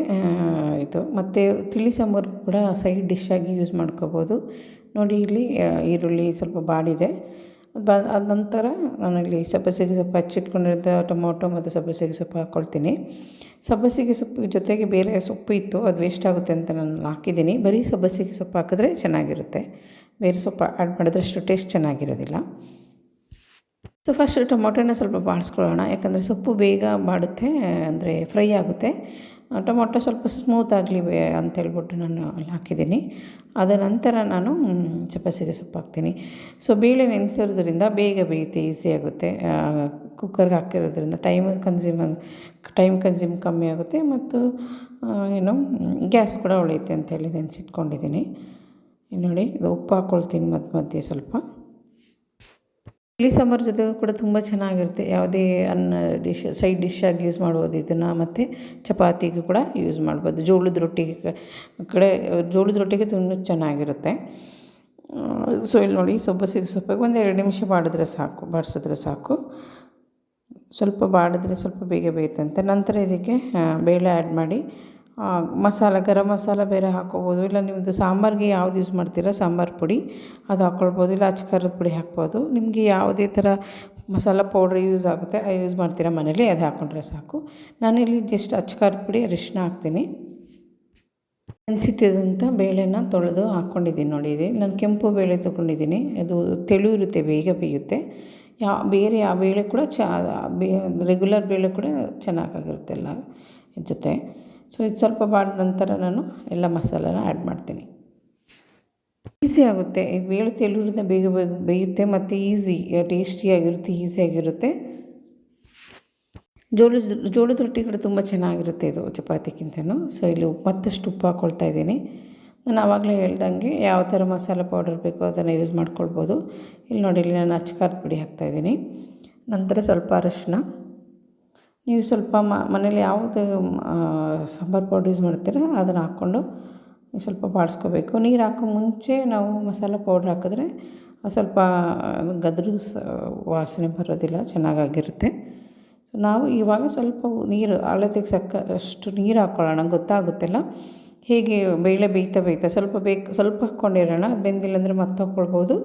ಇದು. ಮತ್ತು ತಿಳಿ ಸಾಂಬಾರು ಕೂಡ ಸೈಡ್ ಡಿಶ್ಶಾಗಿ ಯೂಸ್ ಮಾಡ್ಕೋಬೋದು. ನೋಡಿ, ಇಲ್ಲಿ ಈರುಳ್ಳಿ ಸ್ವಲ್ಪ ಬಾಡಿದೆ. ಅದ ನಂತರ ನಾನಿಲ್ಲಿ ಸಬ್ಬಸಿಗೆ ಸೊಪ್ಪು ಹಚ್ಚಿಟ್ಕೊಂಡಿದ್ದ ಟೊಮೊಟೊ ಮತ್ತು ಸಬ್ಬಸಿಗೆ ಸೊಪ್ಪು ಹಾಕ್ಕೊಳ್ತೀನಿ. ಸಬ್ಬಸಿಗೆ ಸೊಪ್ಪು ಜೊತೆಗೆ ಬೇರೆ ಸೊಪ್ಪು ಇತ್ತು, ಅದು ವೇಸ್ಟ್ ಆಗುತ್ತೆ ಅಂತ ನಾನು ಹಾಕಿದ್ದೀನಿ. ಬರೀ ಸಬ್ಬಸಿಗೆ ಸೊಪ್ಪು ಹಾಕಿದ್ರೆ ಚೆನ್ನಾಗಿರುತ್ತೆ, ಬೇರೆ ಸೊಪ್ಪು ಆ್ಯಡ್ ಮಾಡಿದ್ರೆ ಅಷ್ಟು ಟೇಸ್ಟ್ ಚೆನ್ನಾಗಿರೋದಿಲ್ಲ. ಸೊ ಫಸ್ಟ್ ಟೊಮೊಟೊನ ಸ್ವಲ್ಪ ಬಾಡಿಸ್ಕೊಳ್ಳೋಣ, ಯಾಕಂದರೆ ಸೊಪ್ಪು ಬೇಗ ಬಾಡುತ್ತೆ, ಅಂದರೆ ಫ್ರೈ ಆಗುತ್ತೆ. ಟೊಮೊಟೊ ಸ್ವಲ್ಪ ಸ್ಮೂತ್ ಆಗಲಿ ಅಂತ ಹೇಳ್ಬಿಟ್ಟು ನಾನು ಅಲ್ಲಿ ಹಾಕಿದ್ದೀನಿ. ಅದ ನಂತರ ನಾನು ಸಬ್ಬಸಿಗೆ ಸೊಪ್ಪು ಹಾಕ್ತೀನಿ. ಸೊ ಬೇಳೆ ನೆನೆಸಿರೋದ್ರಿಂದ ಬೇಗ ಬೇಯುತ್ತೆ, ಈಸಿ ಆಗುತ್ತೆ. ಕುಕ್ಕರ್ಗೆ ಹಾಕಿರೋದ್ರಿಂದ ಟೈಮ್ ಕನ್ಸ್ಯೂಮ್ ಕಮ್ಮಿ ಆಗುತ್ತೆ, ಮತ್ತು ಗ್ಯಾಸ್ ಕೂಡ ಉಳಿಯುತ್ತೆ ಅಂತೇಳಿ ನೆನೆಸಿಟ್ಕೊಂಡಿದ್ದೀನಿ. ನೋಡಿ, ಇದು ಉಪ್ಪು ಹಾಕ್ಕೊಳ್ತೀನಿ ಮಧ್ಯೆ ಸ್ವಲ್ಪ. ಇಡ್ಲಿ ಸಾಂಬಾರು ಜೊತೆಗೂ ಕೂಡ ತುಂಬ ಚೆನ್ನಾಗಿರುತ್ತೆ. ಯಾವುದೇ ಸೈಡ್ ಡಿಶ್ಶಾಗಿ ಯೂಸ್ ಮಾಡ್ಬೋದು ಇದನ್ನು. ಮತ್ತು ಚಪಾತಿಗೂ ಕೂಡ ಯೂಸ್ ಮಾಡ್ಬೋದು. ಜೋಳದ ರೊಟ್ಟಿಗೆ ತುಂಬ ಚೆನ್ನಾಗಿರುತ್ತೆ. ಸೊ ಇಲ್ಲಿ ನೋಡಿ, ಸಬ್ಬಸಿಗೆ ಸೊಪ್ಪಿಗೆ 1-2 ನಿಮಿಷ ಬಾಡಿಸಿದ್ರೆ ಸಾಕು. ಸ್ವಲ್ಪ ಬಾಡಿದ್ರೆ ಸ್ವಲ್ಪ ಬೇಗ ಬೇಯುತ್ತಂತೆ. ನಂತರ ಇದಕ್ಕೆ ಬೇಳೆ ಆ್ಯಡ್ ಮಾಡಿ ಗರಂ ಮಸಾಲ ಬೇರೆ ಹಾಕ್ಕೋಬೋದು. ಇಲ್ಲ ನಿಮ್ಮದು ಸಾಂಬಾರಿಗೆ ಯಾವ್ದು ಯೂಸ್ ಮಾಡ್ತೀರಾ, ಸಾಂಬಾರು ಪುಡಿ ಅದು ಹಾಕ್ಕೊಳ್ಬೋದು. ಇಲ್ಲ ಅಚ್ಕಾರದ ಪುಡಿ ಹಾಕ್ಬೋದು. ನಿಮಗೆ ಯಾವುದೇ ಥರ ಮಸಾಲ ಪೌಡ್ರ್ ಯೂಸ್ ಆಗುತ್ತೆ, ಯೂಸ್ ಮಾಡ್ತೀರಾ ಮನೇಲಿ, ಅದು ಹಾಕ್ಕೊಂಡ್ರೆ ಸಾಕು. ನಾನಿಲ್ಲಿ ಜಸ್ಟ್ ಅಚ್ಕಾರದ ಪುಡಿ, ಅರಿಶಿನ ಹಾಕ್ತೀನಿ. ನೆನೆಸಿಟ್ಟಿದಂಥ ಬೇಳೆನ ತೊಳೆದು ಹಾಕ್ಕೊಂಡಿದ್ದೀನಿ. ನೋಡಿ, ಇದೆ ನಾನು ಕೆಂಪು ಬೇಳೆ ತೊಗೊಂಡಿದ್ದೀನಿ. ಅದು ತೆಳು ಇರುತ್ತೆ, ಬೇಗ ಬೇಯುತ್ತೆ. ಬೇರೆ ಯಾವ ಬೇಳೆ ಕೂಡ ರೆಗ್ಯುಲರ್ ಬೇಳೆ ಕೂಡ ಚೆನ್ನಾಗಿರುತ್ತೆ ಎಲ್ಲ ಜೊತೆ. ಸೊ ಇದು ಸ್ವಲ್ಪ ಬಾಡಿದ ನಂತರ ನಾನು ಎಲ್ಲ ಮಸಾಲನ ಆ್ಯಡ್ ಮಾಡ್ತೀನಿ. ಈಸಿ ಆಗುತ್ತೆ, ಇದು ಬೇಳೆ ತೆಳುರಿಂದ ಬೇಗ ಬೇಯುತ್ತೆ, ಮತ್ತು ಟೇಸ್ಟಿಯಾಗಿರುತ್ತೆ, ಈಸಿಯಾಗಿರುತ್ತೆ. ಜೋಳದ ರೊಟ್ಟಿ ಕೂಡ ತುಂಬ ಚೆನ್ನಾಗಿರುತ್ತೆ ಇದು ಚಪಾತಿಗಿಂತನೂ. ಸೊ ಇಲ್ಲಿ ಮತ್ತಷ್ಟು ಉಪ್ಪು ಹಾಕ್ಕೊಳ್ತಾ ಇದ್ದೀನಿ. ನಾನು ಆವಾಗಲೇ ಹೇಳ್ದಂಗೆ ಯಾವ ಥರ ಮಸಾಲ ಪೌಡರ್ ಬೇಕೋ ಅದನ್ನು ಯೂಸ್ ಮಾಡ್ಕೊಳ್ಬೋದು. ಇಲ್ಲಿ ನೋಡಿ, ಇಲ್ಲಿ ನಾನು ಅಚ್ಕಾರದ ಪುಡಿ ಹಾಕ್ತಾಯಿದ್ದೀನಿ. ನಂತರ ಸ್ವಲ್ಪ ಅರಿಶಿನ. ನೀವು ಸ್ವಲ್ಪ ಮನೇಲಿ ಯಾವುದು ಸಾಂಬಾರು ಪೌಡ್ರ್ ಯೂಸ್ ಮಾಡ್ತೀರ ಅದನ್ನು ಹಾಕ್ಕೊಂಡು ಸ್ವಲ್ಪ ಬಾಡಿಸ್ಕೋಬೇಕು. ನೀರು ಹಾಕೋ ಮುಂಚೆ ನಾವು ಮಸಾಲ ಪೌಡ್ರ್ ಹಾಕಿದ್ರೆ ಸ್ವಲ್ಪ ಗದ್ರ ವಾಸನೆ ಬರೋದಿಲ್ಲ, ಚೆನ್ನಾಗಾಗಿರುತ್ತೆ. ಸೊ ನಾವು ಇವಾಗ ಸ್ವಲ್ಪ ನೀರು ಅಳತೆಗೆ ಅಷ್ಟು ನೀರು ಹಾಕ್ಕೊಳ್ಳೋಣ, ಗೊತ್ತಾಗುತ್ತಿಲ್ಲ ಹೇಗೆ ಬೇಳೆ ಬೇಯ್ತಾ ಸ್ವಲ್ಪ ಹಾಕ್ಕೊಂಡಿರೋಣ. ಅದು ಬೆಂದಿಲ್ಲ ಅಂದರೆ ಮತ್ತೆ ಹಾಕ್ಕೊಳ್ಬೋದು.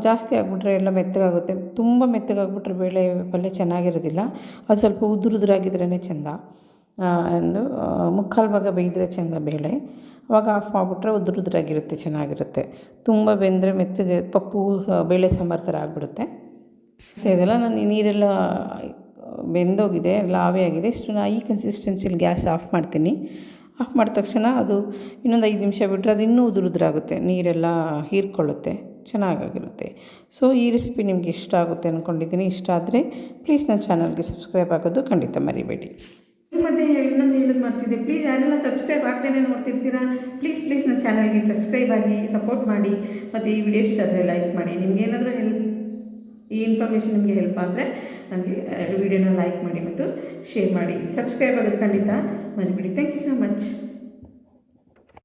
ಜಾಸ್ತಿ ಆಗಿಬಿಟ್ರೆ ಎಲ್ಲ ಮೆತ್ತಗಾಗುತ್ತೆ. ತುಂಬ ಮೆತ್ತಗಾಗ್ಬಿಟ್ರೆ ಬೇಳೆ ಪಲ್ಯ ಚೆನ್ನಾಗಿರೋದಿಲ್ಲ. ಅದು ಸ್ವಲ್ಪ ಉದುರಾಗಿದ್ರೇ ಚೆಂದ. ಒಂದು ಮುಕ್ಕಾಲು ಭಾಗ ಬೇಯಿದ್ರೆ ಚೆಂದ ಬೇಳೆ. ಅವಾಗ ಆಫ್ ಮಾಡಿಬಿಟ್ರೆ ಉದುರಾಗಿರುತ್ತೆ, ಚೆನ್ನಾಗಿರುತ್ತೆ. ತುಂಬ ಬೆಂದರೆ ಮೆತ್ತಗೆ ಪಪ್ಪು ಬೇಳೆ ಸಾಂಬಾರು ಥರ ಆಗಿಬಿಡುತ್ತೆ. ಇದೆಲ್ಲ ನಾನು ನೀರೆಲ್ಲ ಬೆಂದೋಗಿದೆ, ಎಲ್ಲ ಆವಿಯಾಗಿದೆ. ಇಷ್ಟು ಈ ಕನ್ಸಿಸ್ಟೆನ್ಸಿಲಿ ಗ್ಯಾಸ್ ಆಫ್ ಮಾಡ್ತೀನಿ. ಆಫ್ ಮಾಡಿದ ತಕ್ಷಣ ಅದು ಇನ್ನೊಂದು 5 ನಿಮಿಷ ಬಿಟ್ಟರೆ ಅದು ಇನ್ನೂ ಉದುರಾಗುತ್ತೆ, ನೀರೆಲ್ಲ ಹೀರ್ಕೊಳ್ಳುತ್ತೆ, ಚೆನ್ನಾಗಿರುತ್ತೆ. ಸೊ ಈ ರೆಸಿಪಿ ನಿಮಗೆ ಇಷ್ಟ ಆಗುತ್ತೆ ಅಂದ್ಕೊಂಡಿದ್ದೀನಿ. ಇಷ್ಟ ಆದರೆ ಪ್ಲೀಸ್ ನನ್ನ ಚಾನಲ್ಗೆ ಸಬ್ಸ್ಕ್ರೈಬ್ ಆಗೋದು ಖಂಡಿತ ಮರಿಬೇಡಿ. ಮತ್ತೆ ಇನ್ನೊಂದು ಹೇಳೋದು ಮಾಡ್ತಿದ್ದೆ, ಪ್ಲೀಸ್ ಯಾರೆಲ್ಲ ಸಬ್ಸ್ಕ್ರೈಬ್ ಆಗ್ದೇನೆ ನೋಡ್ತಿರ್ತೀರಾ, ಪ್ಲೀಸ್ ನನ್ನ ಚಾನಲ್ಗೆ ಸಬ್ಸ್ಕ್ರೈಬ್ ಆಗಿ ಸಪೋರ್ಟ್ ಮಾಡಿ. ಮತ್ತು ಈ ವಿಡಿಯೋ ಇಷ್ಟ ಆದರೆ ಲೈಕ್ ಮಾಡಿ. ನಿಮ್ಗೆ ಏನಾದರೂ ಈ ಇನ್ಫಾರ್ಮೇಷನ್ ನಿಮಗೆ ಹೆಲ್ಪ್ ಆದರೆ ನನಗೆ ವಿಡಿಯೋನ ಲೈಕ್ ಮಾಡಿ ಮತ್ತು ಶೇರ್ ಮಾಡಿ. ಸಬ್ಸ್ಕ್ರೈಬ್ ಆಗೋದು ಖಂಡಿತ ಮರಿಬೇಡಿ. Thank you so much.